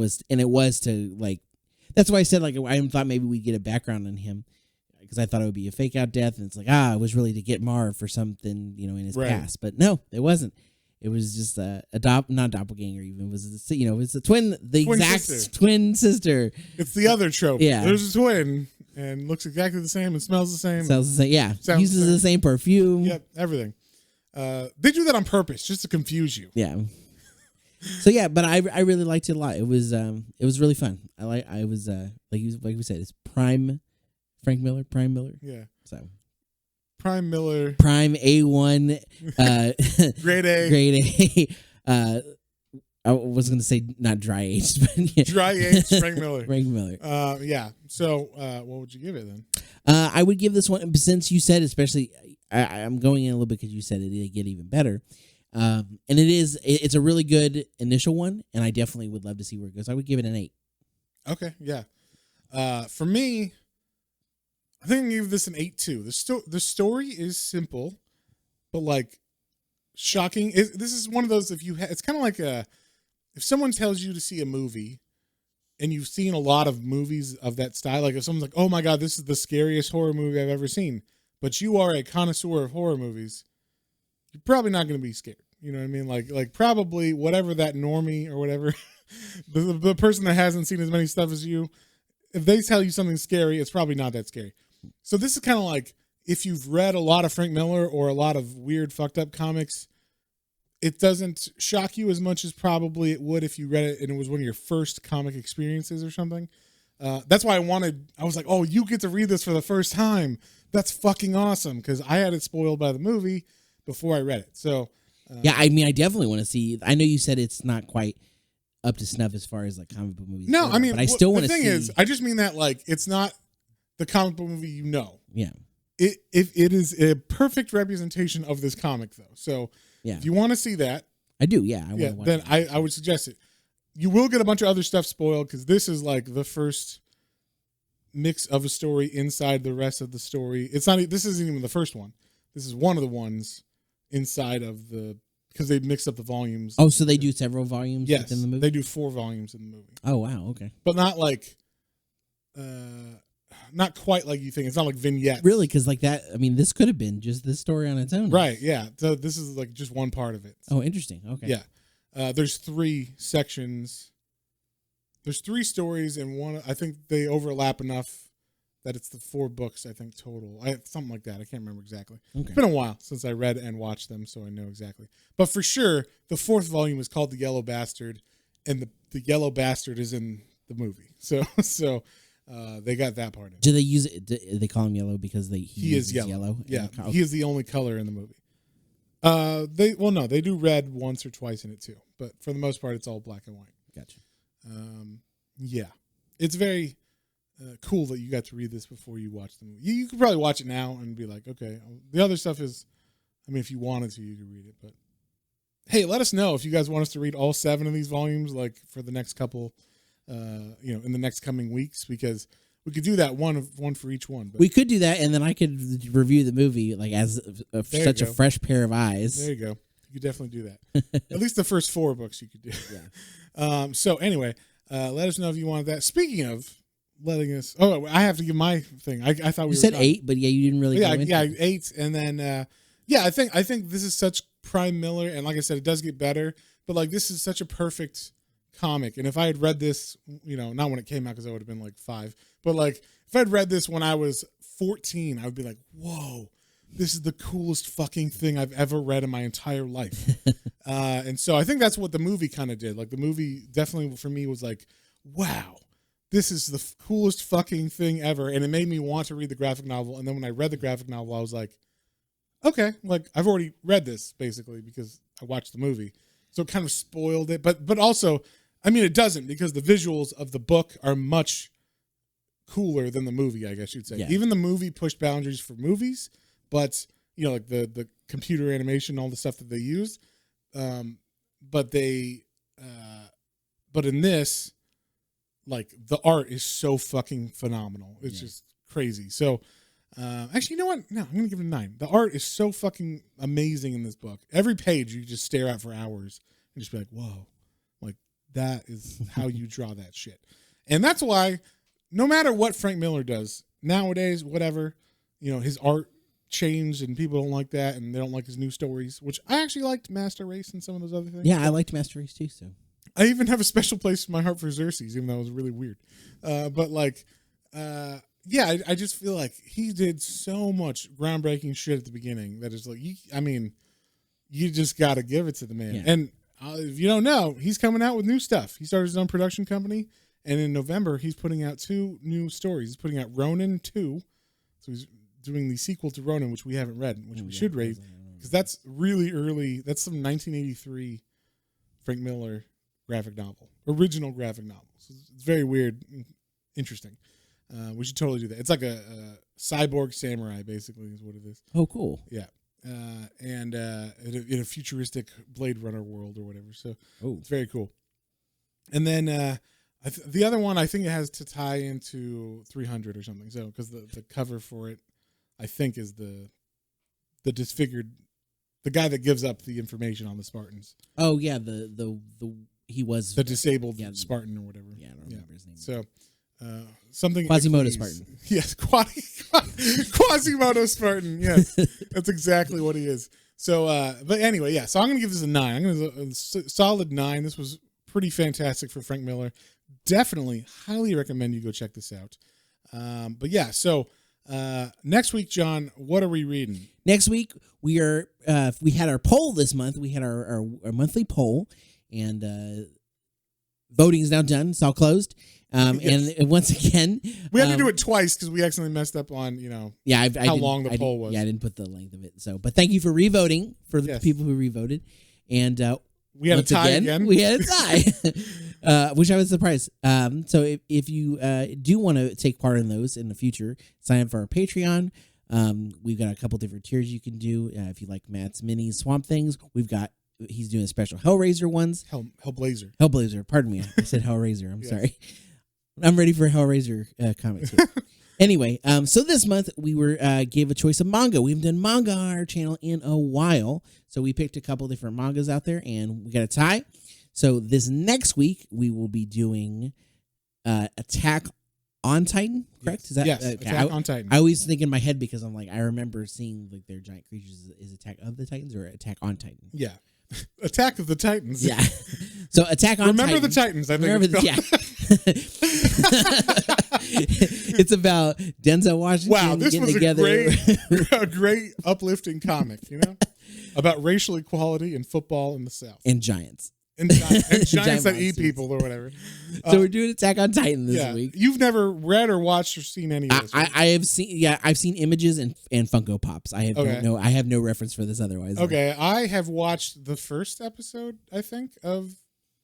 it was to, like, that's why I said, like, I thought maybe we'd get a background on him because I thought it would be a fake out death. And it's like, it was really to get Marv for something, in his past. But no, it wasn't. It was just not doppelganger even. It was, it's a twin, twin sister. It's the other trope. Yeah. There's a twin and looks exactly the same and smells the same. Sounds the same. Yeah. Uses the same perfume. Yep. Everything. They do that on purpose just to confuse you. Yeah. So yeah, but I really liked it a lot. It was really fun. Like we said, it's Prime Miller. Yeah. So Prime Miller. Prime A1 Grade A. Grade A. I was going to say not dry aged, but yeah. Dry aged Frank Miller. Frank Miller. Yeah. So what would you give it then? I would give this one, since you said, especially, I'm going in a little bit because you said it'd get even better. And it's a really good initial one, and I definitely would love to see where it goes. I would give it an 8. Okay, yeah. For me, I think I give this an 8 too. The story is simple, but like shocking. This is one of those, it's kind of like if someone tells you to see a movie and you've seen a lot of movies of that style, like if someone's like, "Oh my God, this is the scariest horror movie I've ever seen," but you are a connoisseur of horror movies, you're probably not going to be scared. You know what I mean? Like probably whatever that normie or whatever, the person that hasn't seen as many stuff as you, if they tell you something scary, it's probably not that scary. So this is kind of like if you've read a lot of Frank Miller or a lot of weird fucked up comics, it doesn't shock you as much as probably it would if you read it and it was one of your first comic experiences or something. That's why I was like, oh, you get to read this for the first time. That's fucking awesome, because I had it spoiled by the movie before I read it. So yeah, I mean, I definitely want to see. I know you said it's not quite up to snuff as far as like comic book movies. No, go, I mean, but I still want to see. The thing is, I just mean that like it's not the comic book movie, Yeah. It is a perfect representation of this comic though. So yeah, if you want to see that, I do. Yeah, I want to watch then it. I would suggest it. You will get a bunch of other stuff spoiled because this is like the first mix of a story inside the rest of the story. It's not. This isn't even the first one. This is one of the ones inside of the because they mixed up the volumes. Oh, so they do several volumes within the movie? They do 4 volumes in the movie. Oh wow, okay. But not like not quite like you think. It's not like vignettes. Really, because like that. I mean, this could have been just this story on its own. Right? Yeah. So this is like just one part of it. Oh, interesting. Okay. Yeah. There's 3 sections. There's 3 stories, and one. I think they overlap enough that it's the 4 books. I think total. Something like that. I can't remember exactly. Okay. It's been a while since I read and watched them, so I know exactly. But for sure, the 4th volume is called The Yellow Bastard, and the Yellow Bastard is in the movie. So they got that part in. Do they use it? Do they call him yellow because he is yellow. Yeah, okay. he is the only color in the movie. They do red once or twice in it too, but for the most part, it's all black and white. Gotcha. Yeah, it's very cool that you got to read this before you watch the movie. You could probably watch it now and be like, okay. The other stuff is, I mean, if you wanted to, you could read it. But hey, let us know if you guys want us to read all 7 of these volumes, like for the next couple, in the next coming weeks, because we could do that one for each one. But we could do that, and then I could review the movie like as such a fresh pair of eyes. There you go. You could definitely do that. At least the first 4 books you could do. Yeah. So anyway, let us know if you wanted that. Speaking of letting us, I have to give my thing. I thought you said 8, but yeah, you didn't really. Yeah, 8, and then I think this is such prime Miller, and like I said, it does get better. But like this is such a perfect comic, and if I had read this, not when it came out because I would have been like 5, but like if I'd read this when I was 14, I would be like, whoa, this is the coolest fucking thing I've ever read in my entire life. And so I think that's what the movie kind of did. Like the movie definitely for me was like, wow, this is the coolest fucking thing ever. And it made me want to read the graphic novel. And then when I read the graphic novel, I was like, okay, like I've already read this basically because I watched the movie. So it kind of spoiled it. But also, I mean, it doesn't because the visuals of the book are much cooler than the movie, I guess you'd say. Yeah. Even the movie pushed boundaries for movies, but like the computer animation, all the stuff that they used. But in this, like the art is so fucking phenomenal. It's just crazy. So, actually, you know what? No, I'm going to give it a 9. The art is so fucking amazing in this book. Every page you just stare at for hours and just be like, whoa, like that is how you draw that shit. And that's why no matter what Frank Miller does nowadays, whatever, his art changed and people don't like that and they don't like his new stories, which I actually liked Master Race and some of those other things. Yeah, I liked Master Race too. So I even have a special place in my heart for Xerxes, even though it was really weird. I just feel like he did so much groundbreaking shit at the beginning that is like, you just got to give it to the man. Yeah. And if you don't know, he's coming out with new stuff. He started his own production company, and in November, he's putting out 2 new stories. He's putting out Ronin 2. So he's doing the sequel to Ronin, which we haven't read, which we should read, because that's really early. That's some 1983 Frank Miller original graphic novel. So it's very weird, interesting. We should totally do that. It's like a cyborg samurai, basically, is what it is. Oh, cool. Yeah. And in a futuristic Blade Runner world or whatever. So it's very cool. And then the other one, I think it has to tie into 300 or something. So because the cover for it, I think, is the disfigured, the guy that gives up the information on the Spartans. Oh yeah, he was the disabled Spartan or whatever. Yeah, I don't remember his name. So something Quasimodo Spartan. Yes, Quasimodo Spartan. Yes, that's exactly what he is. So, but anyway, yeah. So I'm gonna give this a 9. I'm gonna give this a solid 9. This was pretty fantastic for Frank Miller. Definitely, highly recommend you go check this out. But yeah, so next week, John, what are we reading? Next week we are we had our poll this month. We had our monthly poll, and voting is now done. It's all closed. Yes. And once again, we had to do it twice because we accidentally messed up on how long the poll was. Yeah, I didn't put the length of it. So, but thank you for revoting for the people who revoted, and We had Once a tie again. We had a tie, which I was surprised. So if you do want to take part in those in the future, sign up for our Patreon. We've got a couple different tiers you can do. If you like Matt's mini Swamp Things, he's doing special Hellraiser ones. Hellblazer. Pardon me. I said Hellraiser. I'm sorry. I'm ready for Hellraiser comics. Anyway, so this month we gave a choice of manga. We haven't done manga on our channel in a while, so we picked a couple different mangas out there, and we got a tie. So this next week we will be doing Attack on Titan. Correct? Yes. Is that yes? Attack on Titan. I always think in my head because I'm like I remember seeing like their giant creatures. Is Attack of the Titans or Attack on Titan? Yeah. Attack of the Titans. Yeah. So Attack on Remember Titan. the Titans. I think. Yeah. It's about Denzel Washington Wow, this getting was together. a great uplifting comic, about racial equality in football in the South. And giants. And giants Giant that eat monsters. people or whatever. So we're doing Attack on Titan this week. You've never read or watched or seen any of this, right? I have seen. Yeah, I've seen images and Funko Pops. I have no reference for this otherwise. Okay, I have watched the first episode, I think, of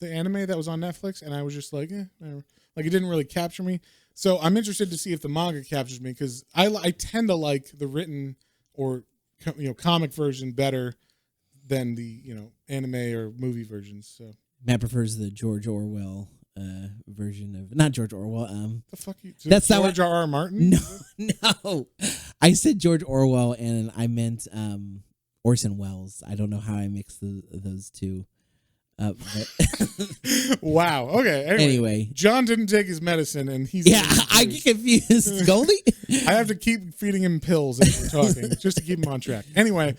the anime that was on Netflix, and I was just like, whatever. Like it didn't really capture me. So I'm interested to see if the manga captures me because I tend to like the written or comic version better than the anime or movie versions. So Matt prefers the George Orwell version of not George Orwell. The fuck you? That's George R. Martin. No. I said George Orwell and I meant Orson Welles. I don't know how I mixed those two up. But Wow. Okay. Anyway, John didn't take his medicine, and he's I get confused. Goldie. I have to keep feeding him pills as we're talking just to keep him on track. Anyway,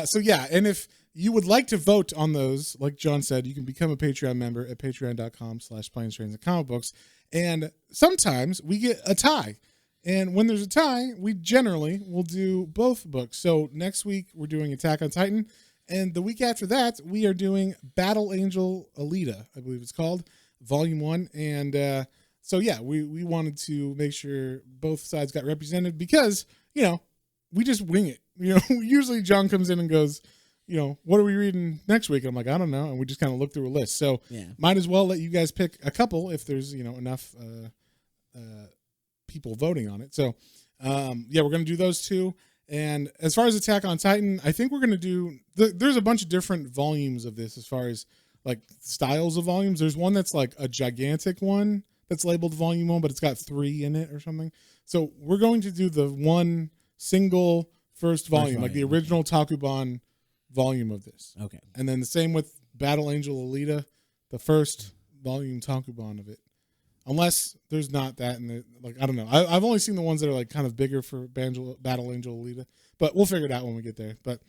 so yeah, and if you would like to vote on those, like John said, you can become a Patreon member at patreon.com/planes, trains, and comic books. And sometimes we get a tie. And when there's a tie, we generally will do both books. So next week, we're doing Attack on Titan. And the week after that, we are doing Battle Angel Alita, I believe it's called, Volume 1. And so, yeah, we wanted to make sure both sides got represented because, we just wing it. Usually John comes in and goes, what are we reading next week? I'm like, I don't know. And we just kind of look through a list. So might as well let you guys pick a couple if there's, enough people voting on it. So, we're going to do those two. And as far as Attack on Titan, I think we're going to do, there's a bunch of different volumes of this as far as like styles of volumes. There's one that's like a gigantic one that's labeled Volume 1, but it's got 3 in it or something. So we're going to do the one single first volume, like the original Takuban volume of this. Okay. And then the same with Battle Angel Alita, the first volume Takuban of it. Unless there's not that in the, I don't know. I've only seen the ones that are like kind of bigger for Battle Angel Alita, but we'll figure it out when we get there. But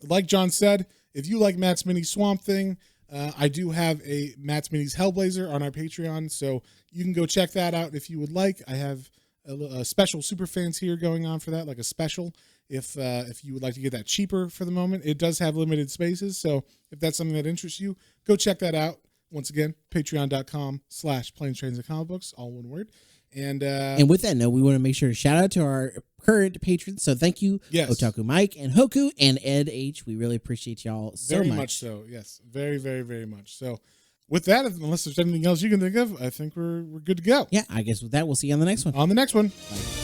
like John said, if you like Matt's Mini Swamp Thing, I do have a Matt's Minis Hellblazer on our Patreon, so you can go check that out if you would like. I have a special super fans here going on for that, like a special. If you would like to get that cheaper for the moment, it does have limited spaces. So if that's something that interests you, go check that out. Once again, patreon.com/planes, trains, and comic books, all one word. And with that note, we want to make sure to shout out to our current patrons. So thank you, Otaku Mike and Hoku and Ed H. We really appreciate y'all so much. Very much so, yes. Very, very, very much. So with that, unless there's anything else you can think of, I think we're good to go. Yeah, I guess with that, we'll see you on the next one. On the next one. Bye.